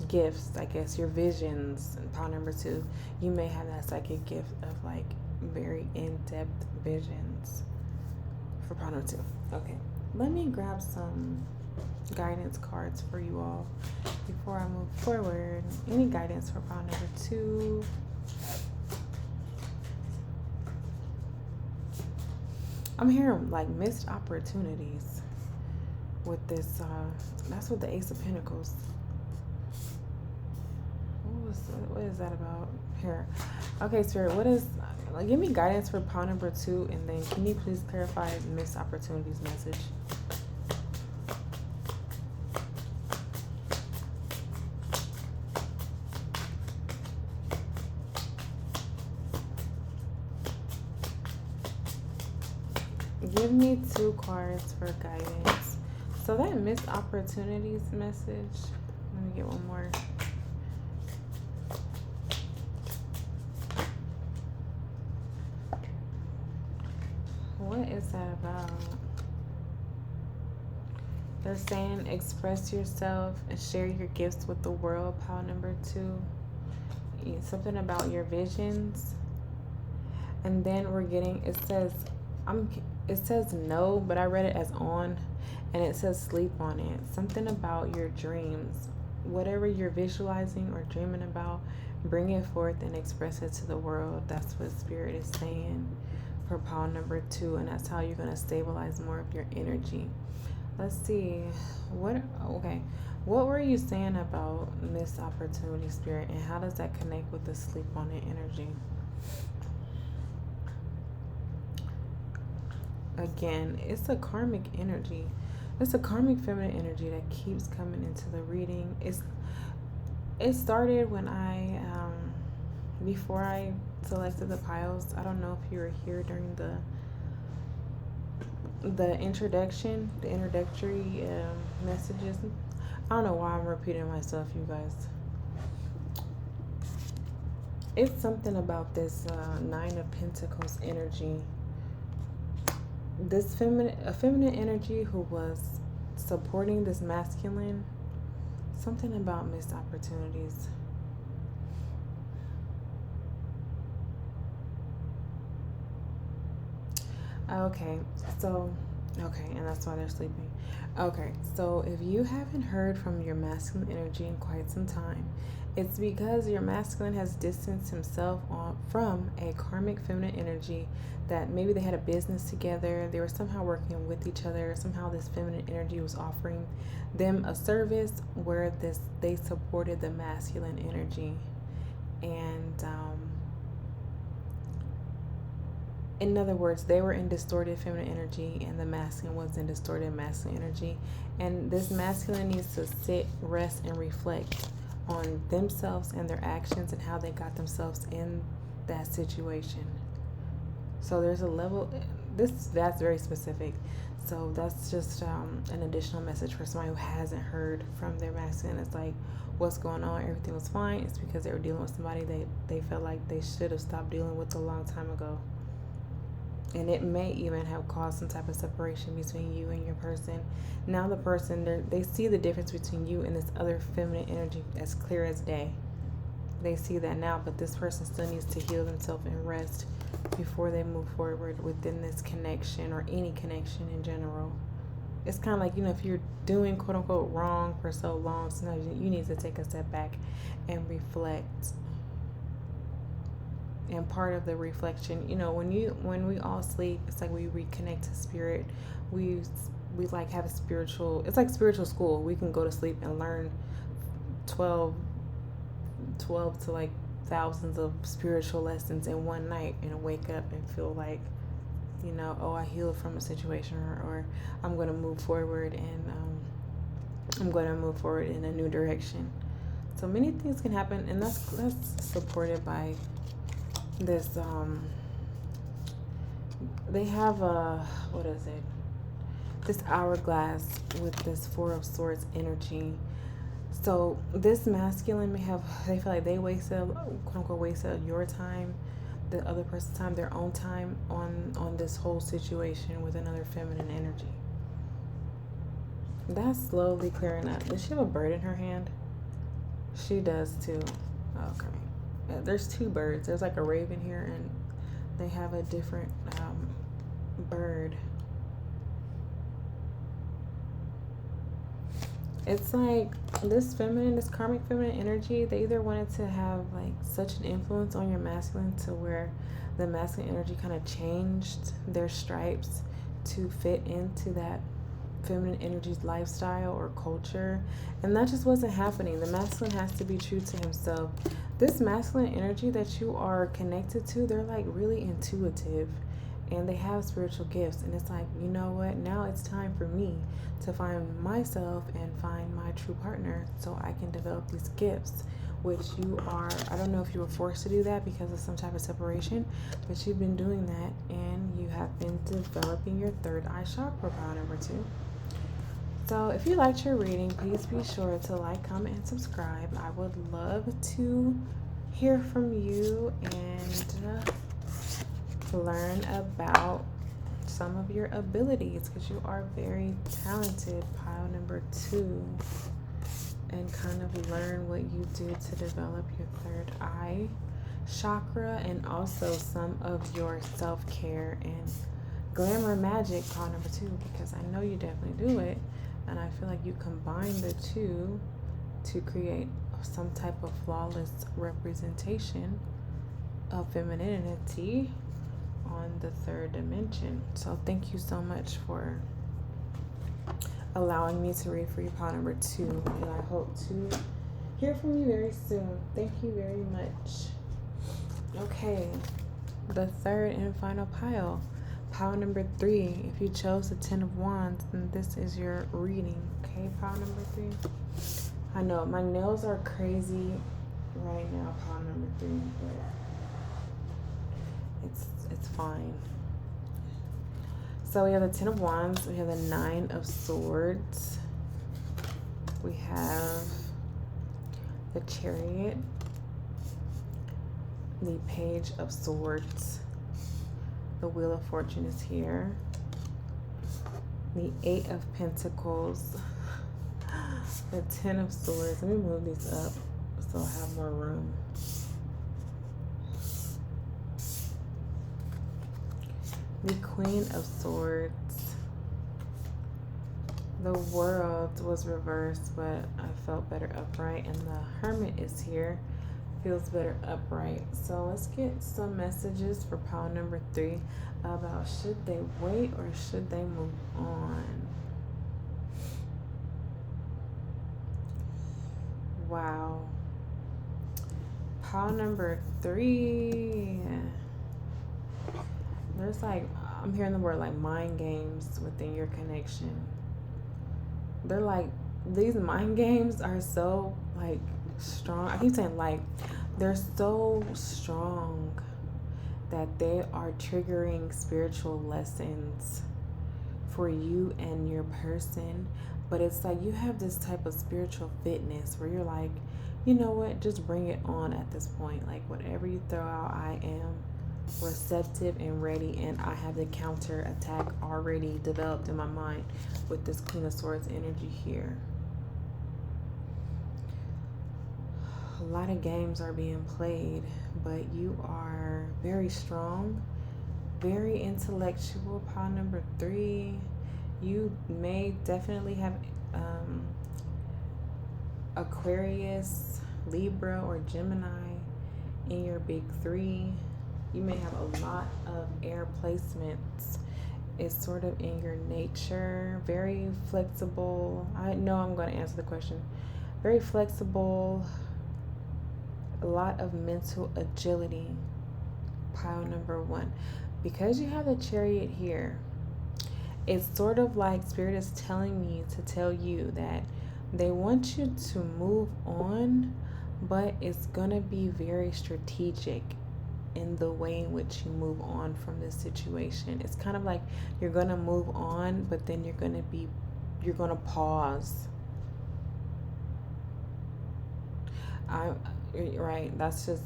gifts, I guess, your visions. And pile number 2, you may have that psychic gift of like very in-depth visions for pile number 2. Okay, let me grab some guidance cards for you all before I move forward. Any guidance for pile number 2? I'm hearing like missed opportunities with this. That's what the Ace of Pentacles. What is that about here? Okay, Spirit, what is, like, give me guidance for pile number 2, and then can you please clarify missed opportunities message? Give me 2 cards for guidance. So that missed opportunities message, let me get one more. What is that about? They're saying express yourself and share your gifts with the world, pile number 2. Something about your visions. And then we're getting, it says no, but I read it as on, and it says sleep on it. Something about your dreams. Whatever you're visualizing or dreaming about, bring it forth and express it to the world. That's what spirit is saying for pile number 2, and that's how you're going to stabilize more of your energy. Let's see. What were you saying about missed opportunity, spirit, and how does that connect with the sleep on it energy? Again, it's a karmic energy. It's a karmic feminine energy that keeps coming into the reading. It started when before I selected the piles. I don't know if you were here during the introductory messages. I don't know why I'm repeating myself, you guys. It's something about this 9 of Pentacles energy. This feminine energy who was supporting this masculine. Something about missed opportunities. Okay, so, okay, and that's why they're sleeping. Okay, so if you haven't heard from your masculine energy in quite some time, it's because your masculine has distanced himself from a karmic feminine energy that maybe they had a business together, they were somehow working with each other, somehow this feminine energy was offering them a service where they supported the masculine energy. And in other words, they were in distorted feminine energy and the masculine was in distorted masculine energy. And this masculine needs to sit, rest, and reflect on themselves and their actions and how they got themselves in that situation. So there's a level, that's very specific. So that's just an additional message for somebody who hasn't heard from their masculine. It's like, what's going on? Everything was fine. It's because they were dealing with somebody they felt like they should have stopped dealing with a long time ago. And it may even have caused some type of separation between you and your person. Now the person, they see the difference between you and this other feminine energy as clear as day. They see that now, but this person still needs to heal themselves and rest before they move forward within this connection or any connection in general. It's kind of like, if you're doing quote unquote wrong for so long, sometimes you need to take a step back and reflect. And part of the reflection, when we all sleep, it's like we reconnect to spirit. We like have a spiritual, it's like spiritual school. We can go to sleep and learn 12 to like thousands of spiritual lessons in one night and wake up and feel like, I healed from a situation, or I'm going to move forward and I'm going to move forward in a new direction. So many things can happen, and that's supported by this they have this hourglass with this Four of Swords energy. So this masculine they feel like they wasted, quote unquote, wasted your time, the other person's time, their own time on this whole situation with another feminine energy. That's slowly clearing up. Does she have a bird in her hand? She does too. Okay. There's two birds. There's like a raven here, and they have a different bird. It's like this karmic feminine energy, they either wanted to have like such an influence on your masculine to where the masculine energy kind of changed their stripes to fit into that feminine energy's lifestyle or culture, and that just wasn't happening. The masculine has to be true to himself. This masculine energy that you are connected to, they're like really intuitive and they have spiritual gifts, and it's like, you know what, now it's time for me to find myself and find my true partner so I can develop these gifts, which you are. I don't know if you were forced to do that because of some type of separation, but you've been doing that, and you have been developing your third eye chakra, pile number 2. So if you liked your reading, please be sure to like, comment, and subscribe. I would love to hear from you and learn about some of your abilities, because you are very talented, pile number 2, and kind of learn what you do to develop your third eye chakra, and also some of your self-care and glamour magic, pile number 2, because I know you definitely do it. And I feel like you combine the two to create some type of flawless representation of femininity on the third dimension. So thank you so much for allowing me to read for you, pile number 2. And I hope to hear from you very soon. Thank you very much. Okay, the third and final pile. Pile number 3, if you chose the 10 of Wands, then this is your reading. Okay, pile number 3. I know my nails are crazy right now, pile number 3, but it's fine. So we have the 10 of Wands, we have the 9 of Swords, we have the Chariot, the Page of Swords, the Wheel of Fortune is here, the 8 of Pentacles, the 10 of Swords. Let me move these up so I have more room. The Queen of Swords. The World was reversed, but I felt better upright. And the Hermit is here. Feels better upright. So let's get some messages for pile number 3 about should they wait or should they move on. Wow. Pile number 3. There's like, I'm hearing the word like mind games within your connection. They're like, these mind games are so like strong. I keep saying like, they're so strong that they are triggering spiritual lessons for you and your person. But it's like you have this type of spiritual fitness where you're like, you know what, just bring it on at this point. Like whatever you throw out, I am receptive and ready, and I have the counter attack already developed in my mind with this Queen of Swords energy here. A lot of games are being played, but you are very strong, very intellectual. Pile number 3. You may definitely have Aquarius, Libra, or Gemini in your big 3. You may have a lot of air placements. It's sort of in your nature. Very flexible. I know I'm going to answer the question. Very flexible. A lot of mental agility. Pile number 1. Because you have the Chariot here, it's sort of like Spirit is telling me to tell you that they want you to move on, but it's going to be very strategic in the way in which you move on from this situation. It's kind of like you're going to move on, but then you're going to pause. Right, that's just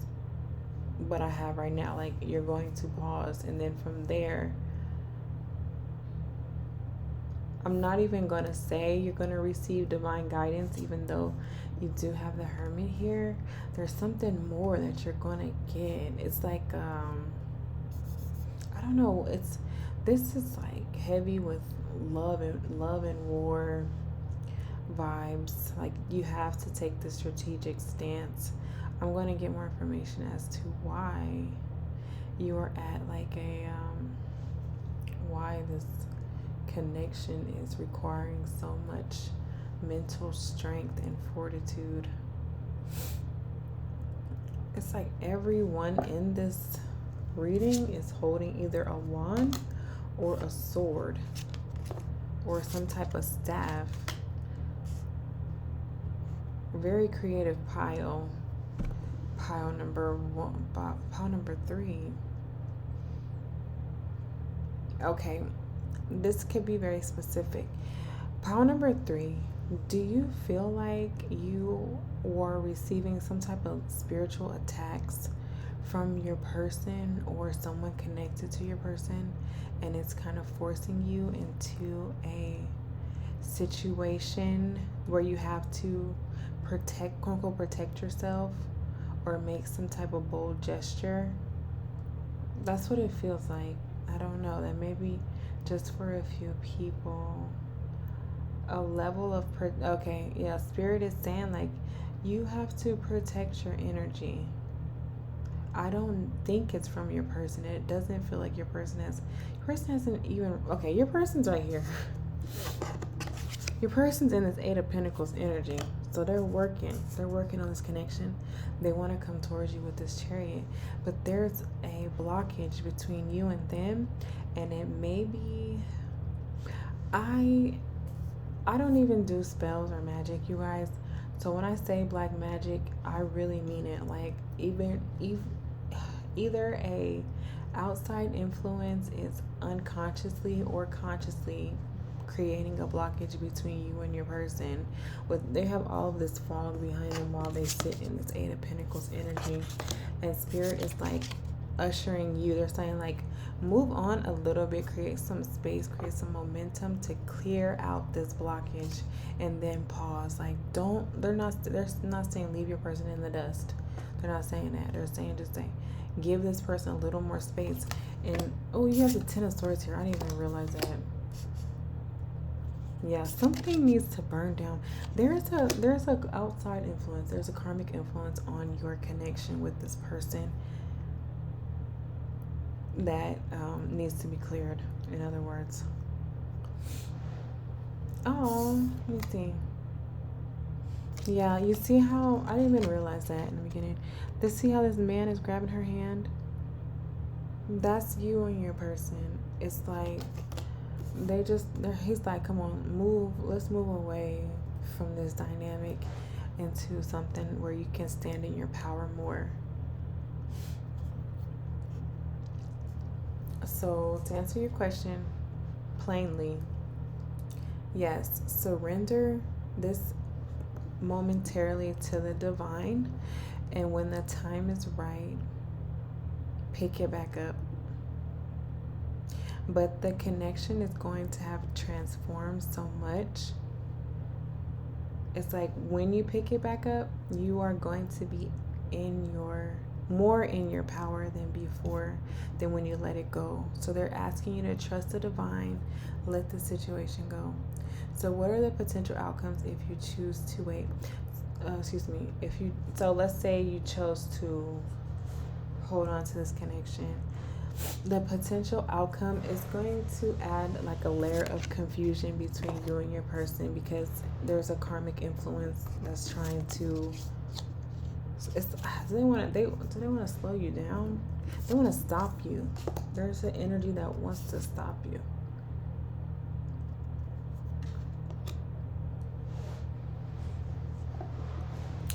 what I have right now. Like you're going to pause, and then from there, I'm not even going to say you're going to receive divine guidance, even though you do have the Hermit here. There's something more that you're going to get. It's like, I don't know. This is like heavy with love and war vibes. Like you have to take the strategic stance. I'm going to get more information as to why you are at like a, why this connection is requiring so much mental strength and fortitude. It's like everyone in this reading is holding either a wand or a sword or some type of staff. Very creative pile. Pile number 1, pile number 3. Okay, this could be very specific. Pile number 3, do you feel like you were receiving some type of spiritual attacks from your person or someone connected to your person, and it's kind of forcing you into a situation where you have to protect, quote unquote, protect yourself or make some type of bold gesture? That's what it feels like. I don't know, that maybe just for a few people, a level of okay, yeah, Spirit is saying like you have to protect your energy. I don't think it's from your person. It doesn't feel like your person hasn't even, okay, your person's right here. Your person's in this 8 of Pentacles energy. So they're working on this connection. They want to come towards you with this Chariot, but there's a blockage between you and them, and it may be, I don't even do spells or magic, you guys. So when I say black magic, I really mean it. Like either a outside influence is unconsciously or consciously creating a blockage between you and your person. They have all of this fog behind them while they sit in this 8 of Pentacles energy, and Spirit is like ushering you. They're saying like, move on a little bit, create some space, create some momentum to clear out this blockage, and then pause. Like they're not saying leave your person in the dust. They're not saying that. They're saying just say, give this person a little more space. And oh, you have the Ten of Swords here. I didn't even realize that. Yeah, something needs to burn down. There's a outside influence. There's a karmic influence on your connection with this person that needs to be cleared. In other words. Oh, let me see. Yeah, you see how I didn't even realize that in the beginning. See how this man is grabbing her hand? That's you and your person. It's like he's like, come on, let's move away from this dynamic into something where you can stand in your power more. So to answer your question plainly, yes, surrender this momentarily to the divine, and when the time is right, pick it back up. But the connection is going to have transformed so much. It's like when you pick it back up, you are going to be more in your power than before, than when you let it go. So they're asking you to trust the divine, let the situation go. So what are the potential outcomes if you choose to wait? So let's say you chose to hold on to this connection. The potential outcome is going to add like a layer of confusion between you and your person, because there's a karmic influence that's trying to. Do they want to slow you down? They want to stop you. There's an energy that wants to stop you.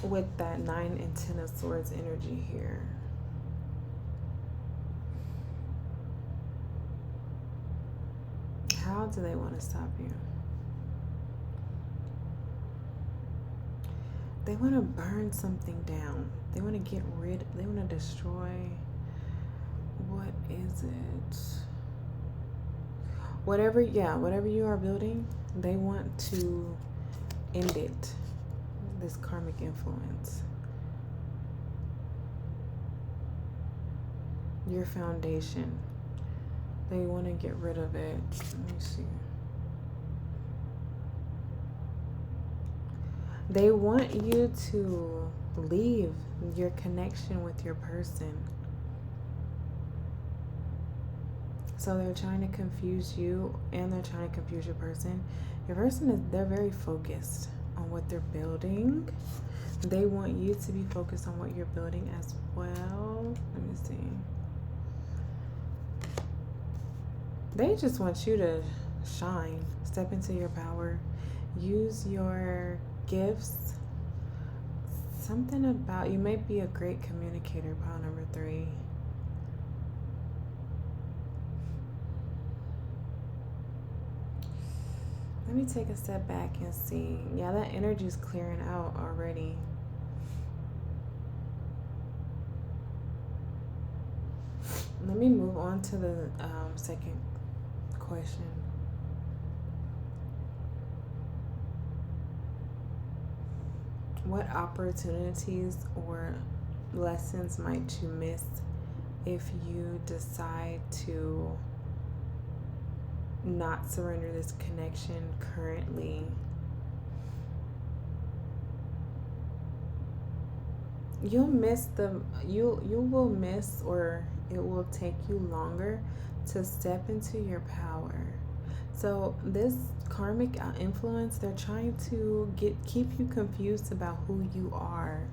With that 9 and 10 of Swords energy here. How do they want to stop you? They want to burn something down. They want to they want to destroy. What is it? Whatever you are building, they want to end it. This karmic influence. Your foundation. They want to get rid of it. Let me see. They want you to leave your connection with your person. So they're trying to confuse you, and they're trying to confuse your person. Your person they're very focused on what they're building. They want you to be focused on what you're building as well. Let me see. They just want you to shine, step into your power, use your gifts. Something about you may be a great communicator, pile number 3. Let me take a step back and see. Yeah, that energy is clearing out already. Let me move on to the second question. What opportunities or lessons might you miss if you decide to not surrender this connection currently? You will miss, or it will take you longer to step into your power. So this karmic influence, they're trying to keep you confused about who you are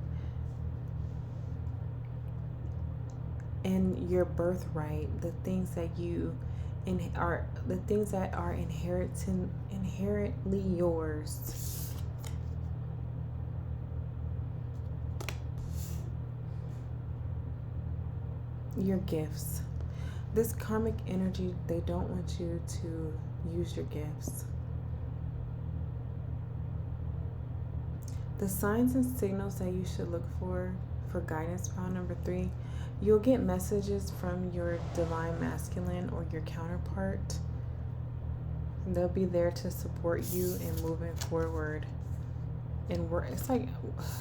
and your birthright, the things that are inherently yours. Your gifts. This karmic energy, they don't want you to use your gifts. The signs and signals that you should look for guidance, pile number 3. You'll get messages from your divine masculine or your counterpart. They'll be there to support you in moving forward. And it's like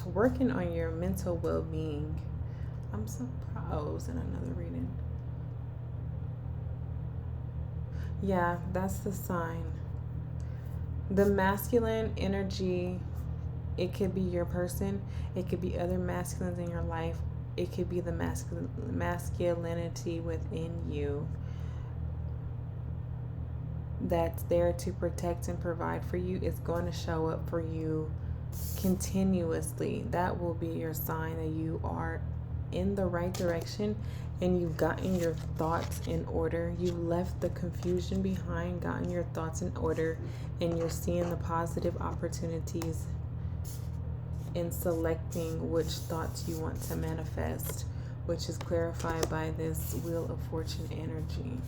working on your mental well-being. I'm surprised. Oh, it was in another reading. Yeah, that's the sign. The masculine energy, it could be your person, it could be other masculines in your life, it could be the masculinity within you that's there to protect and provide for you. Is going to show up for you continuously. That will be your sign that you are in the right direction and you've gotten your thoughts in order. You left the confusion behind, gotten your thoughts in order, and you're seeing the positive opportunities in selecting which thoughts you want to manifest, which is clarified by this Wheel of Fortune energy.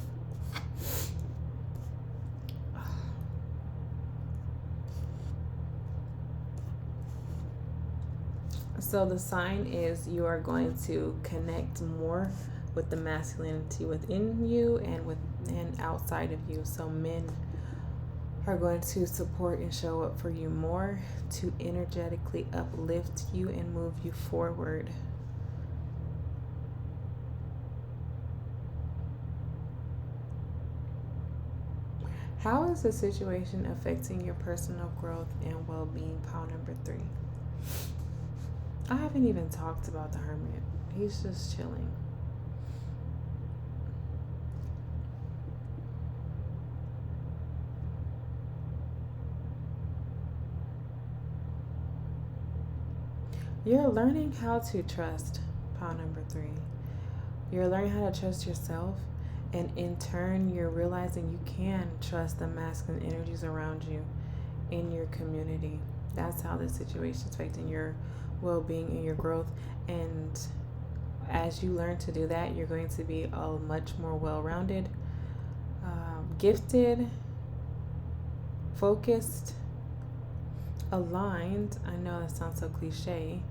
So the sign is you are going to connect more with the masculinity within you and outside of you. So men are going to support and show up for you more to energetically uplift you and move you forward. How is the situation affecting your personal growth and well-being? Pile number 3. I haven't even talked about the Hermit. He's just chilling. You're learning how to trust. Pile number 3. You're learning how to trust yourself, and in turn, you're realizing you can trust the masculine energies around you in your community. That's how this situation is affecting your well-being and your growth. And as you learn to do that, you're going to be a much more well-rounded, gifted, focused, aligned. I know that sounds so cliche,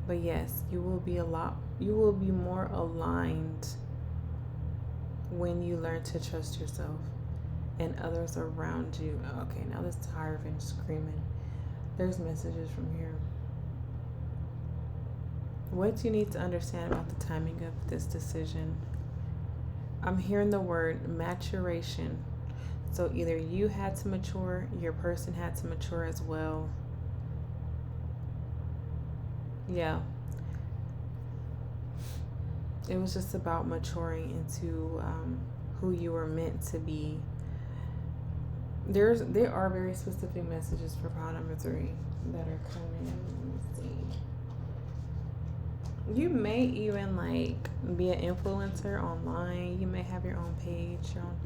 but yes, you will be more aligned when you learn to trust yourself and others around you. Okay, now this Hierophant screaming. There's messages from here. What do you need to understand about the timing of this decision? I'm hearing the word maturation. So either you had to mature, your person had to mature as well. Yeah. It was just about maturing into who you were meant to be. There are very specific messages for pile number 3 that are coming. Let me see. You may even be an influencer online. You may have your own page, your own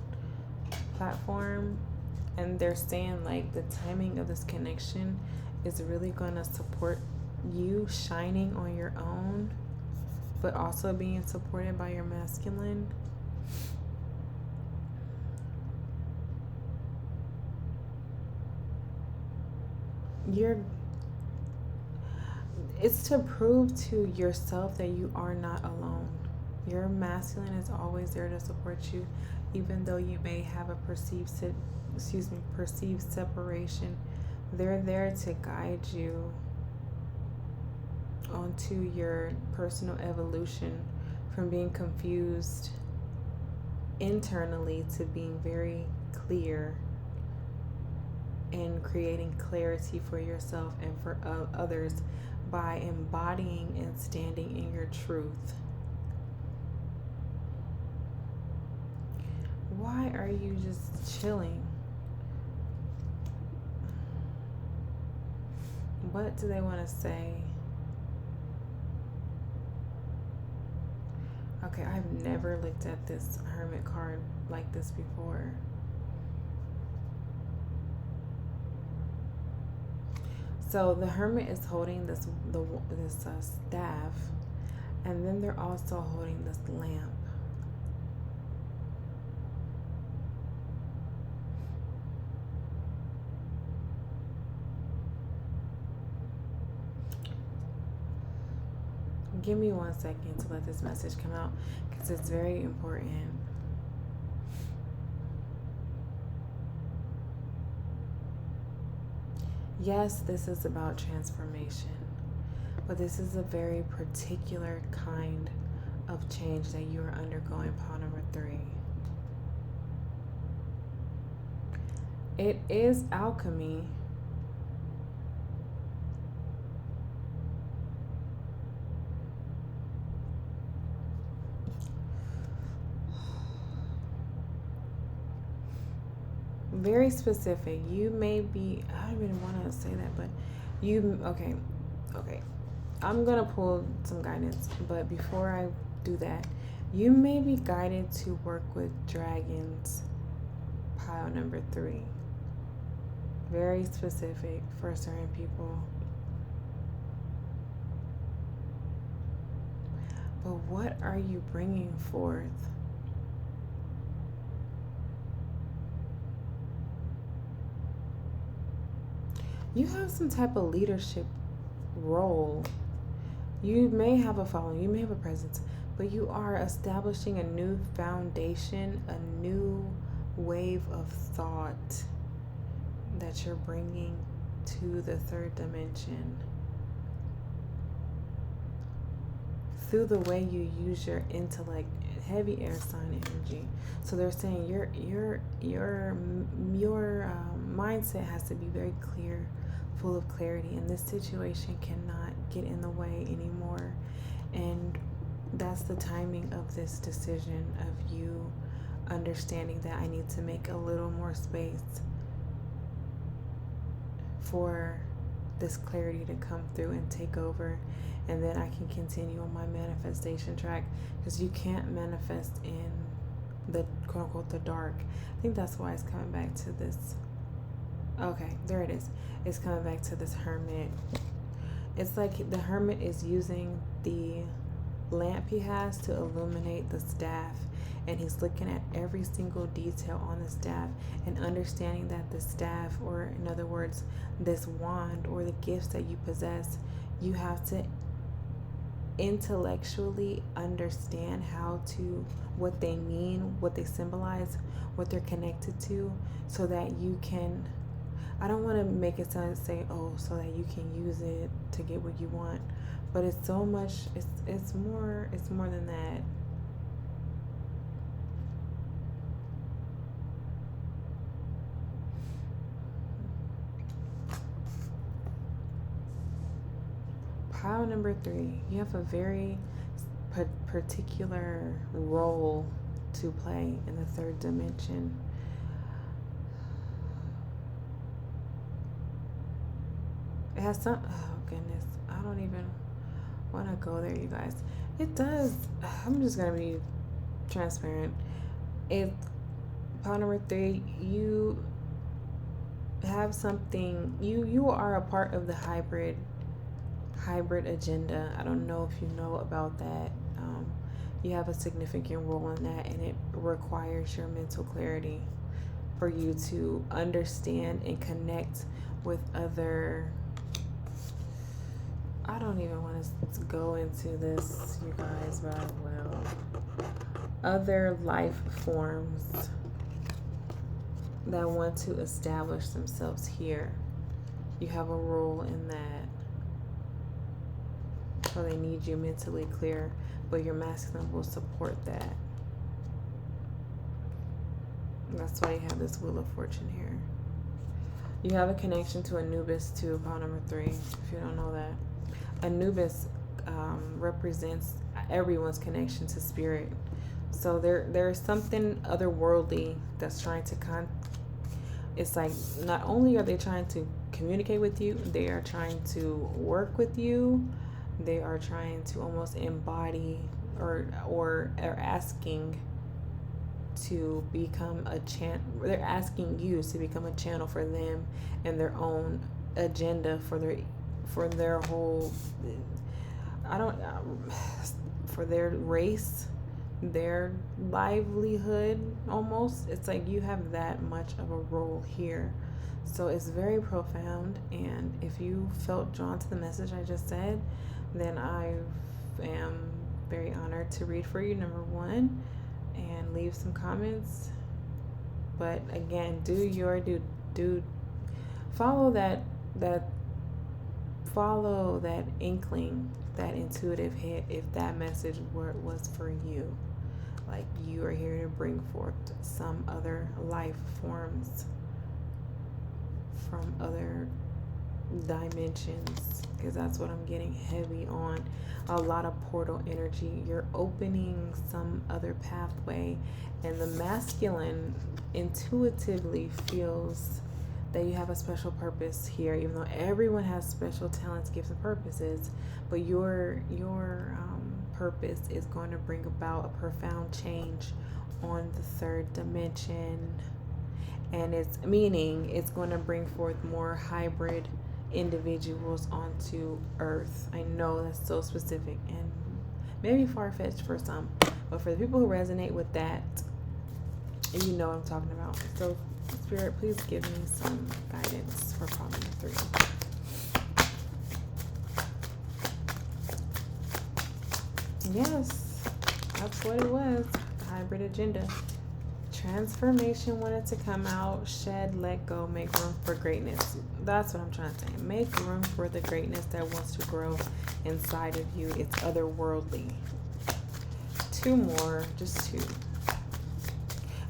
platform, and they're saying the timing of this connection is really going to support you shining on your own, but also being supported by your masculine. It's to prove to yourself that you are not alone. Your masculine is always there to support you, even though you may have a perceived separation. They're there to guide you onto your personal evolution from being confused internally to being very clear and creating clarity for yourself and for others by embodying and standing in your truth. Why are you just chilling? What do they want to say? Okay, I've never looked at this Hermit card like this before. So the Hermit is holding this staff, and then they're also holding this lamp. Give me 1 second to let this message come out because it's very important. Yes, this is about transformation, but this is a very particular kind of change that you are undergoing, pile number 3. It is alchemy. Very specific. You may be, I don't even want to say that, but okay. I'm going to pull some guidance, but before I do that, you may be guided to work with dragons, pile number 3. Very specific for certain people. But what are you bringing forth? You have some type of leadership role. You may have a following, you may have a presence, but you are establishing a new foundation, a new wave of thought that you're bringing to the 3rd dimension through the way you use your intellect, heavy air sign energy. So they're saying your mindset has to be very clear, full of clarity, and this situation cannot get in the way anymore. And that's the timing of this decision, of you understanding that I need to make a little more space for this clarity to come through and take over, and then I can continue on my manifestation track, because you can't manifest in the quote unquote the dark. I think that's why it's coming back to this. Okay, there it is. It's coming back to this hermit. It's like the hermit is using the lamp he has to illuminate the staff, and he's looking at every single detail on the staff and understanding that the staff, or in other words, this wand or the gifts that you possess, you have to intellectually understand what they mean, what they symbolize, what they're connected to, so that you can, I don't want to make it sound say, oh, so that you can use it to get what you want, but it's so much, it's more than that. Pile number 3, you have a very particular role to play in the 3rd dimension. It has some, oh goodness, I don't even want to go there, you guys. It does, I'm just going to be transparent. Pile number 3, you have something, you are a part of the hybrid agenda. I don't know if you know about that. You have a significant role in that, and it requires your mental clarity for you to understand and connect with other, I don't even want to go into this, you guys, but I will. Other life forms that want to establish themselves here. You have a role in that. So they need you mentally clear, but your masculine will support that. That's why you have this Wheel of Fortune here. You have a connection to Anubis too, pile number 3, if you don't know that. Anubis represents everyone's connection to spirit. So there's something otherworldly that's trying to it's like, not only are they trying to communicate with you, they are trying to work with you. They are trying to almost embody or are asking to become they're asking you to become a channel for them and their own agenda for their whole, for their race, their livelihood almost. It's like you have that much of a role here. So it's very profound, and if you felt drawn to the message I just said, then I am very honored to read for you, number 1, and leave some comments. But again, follow that inkling that intuitive hit if that message was for you. Like you are here to bring forth some other life forms from other dimensions, because that's what I'm getting heavy on. A lot of portal energy. You're opening some other pathway, and the masculine intuitively feels that you have a special purpose here, even though everyone has special talents, gifts, and purposes. But your purpose is going to bring about a profound change on the third dimension, and it's meaning it's going to bring forth more hybrid individuals onto Earth. I know that's so specific and maybe far-fetched for some, but for the people who resonate with that, you know what I'm talking about. So Spirit, please give me some guidance for problem 3. Yes, that's what it was. Hybrid agenda. Transformation wanted to come out. Shed, let go, make room for greatness. That's what I'm trying to say. Make room for the greatness that wants to grow inside of you. It's otherworldly. 2 more, just 2.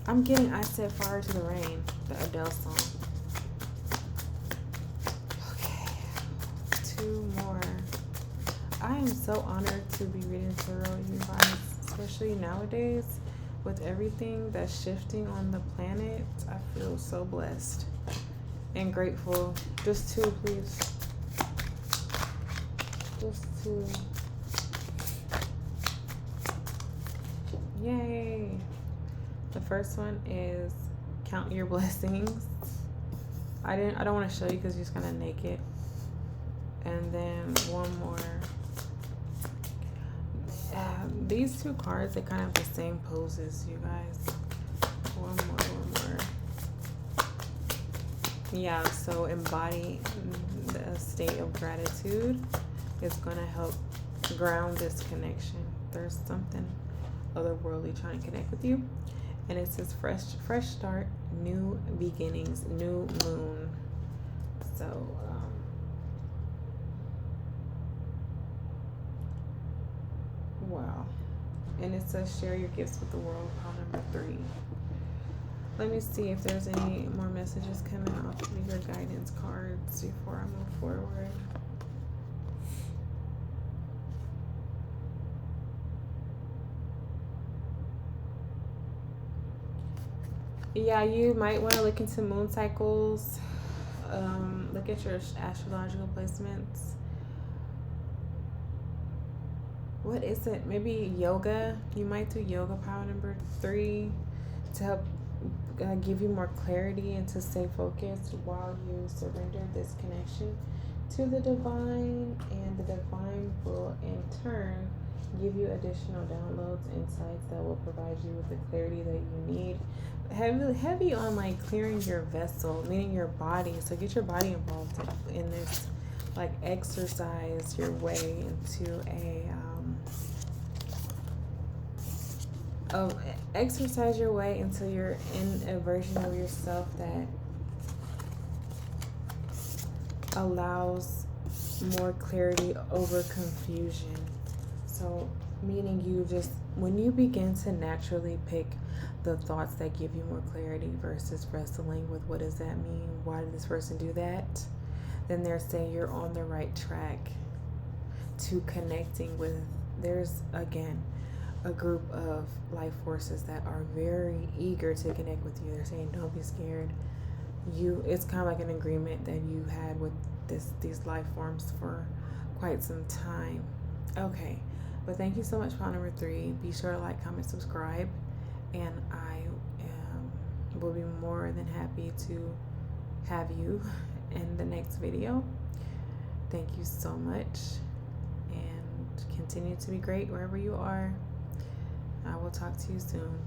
I'm getting I Set Fire to the Rain, the Adele song. Okay, 2 more. I am so honored to be reading tarot, you guys, especially nowadays with everything that's shifting on the planet. I feel so blessed and grateful. Just 2, please. Just 2. Yay. The first one is count your blessings. I don't want to show you because you're just gonna naked. And then 1 more. These 2 cards, they kind of have the same poses, you guys. 1 more. Yeah, so embody the state of gratitude. It's going to help ground this connection. There's something otherworldly trying to connect with you. And it says fresh start, new beginnings, new moon. So, wow. And it says share your gifts with the world, pile number 3. Let me see if there's any more messages coming off of your guidance cards before I move forward. Yeah, you might want to look into moon cycles. Look at your astrological placements. What is it? Maybe yoga. You might do yoga, power number 3, to help give you more clarity and to stay focused while you surrender this connection to the divine. And the divine will in turn give you additional downloads, insights that will provide you with the clarity that you need. Heavy on like clearing your vessel, meaning your body. So get your body involved in this. Like exercise your way into exercise your way until you're in a version of yourself that allows more clarity over confusion. So meaning you just, when you begin to naturally pick the thoughts that give you more clarity versus wrestling with what does that mean, why did this person do that, then they're saying you're on the right track to connecting with, there's again a group of life forces that are very eager to connect with you. They're saying don't be scared. It's kind of like an agreement that you had with these life forms for quite some time. Okay, but thank you so much, pile number 3. Be sure to like, comment, subscribe, and I will be more than happy to have you in the next video. Thank you so much, and continue to be great wherever you are. I will talk to you soon.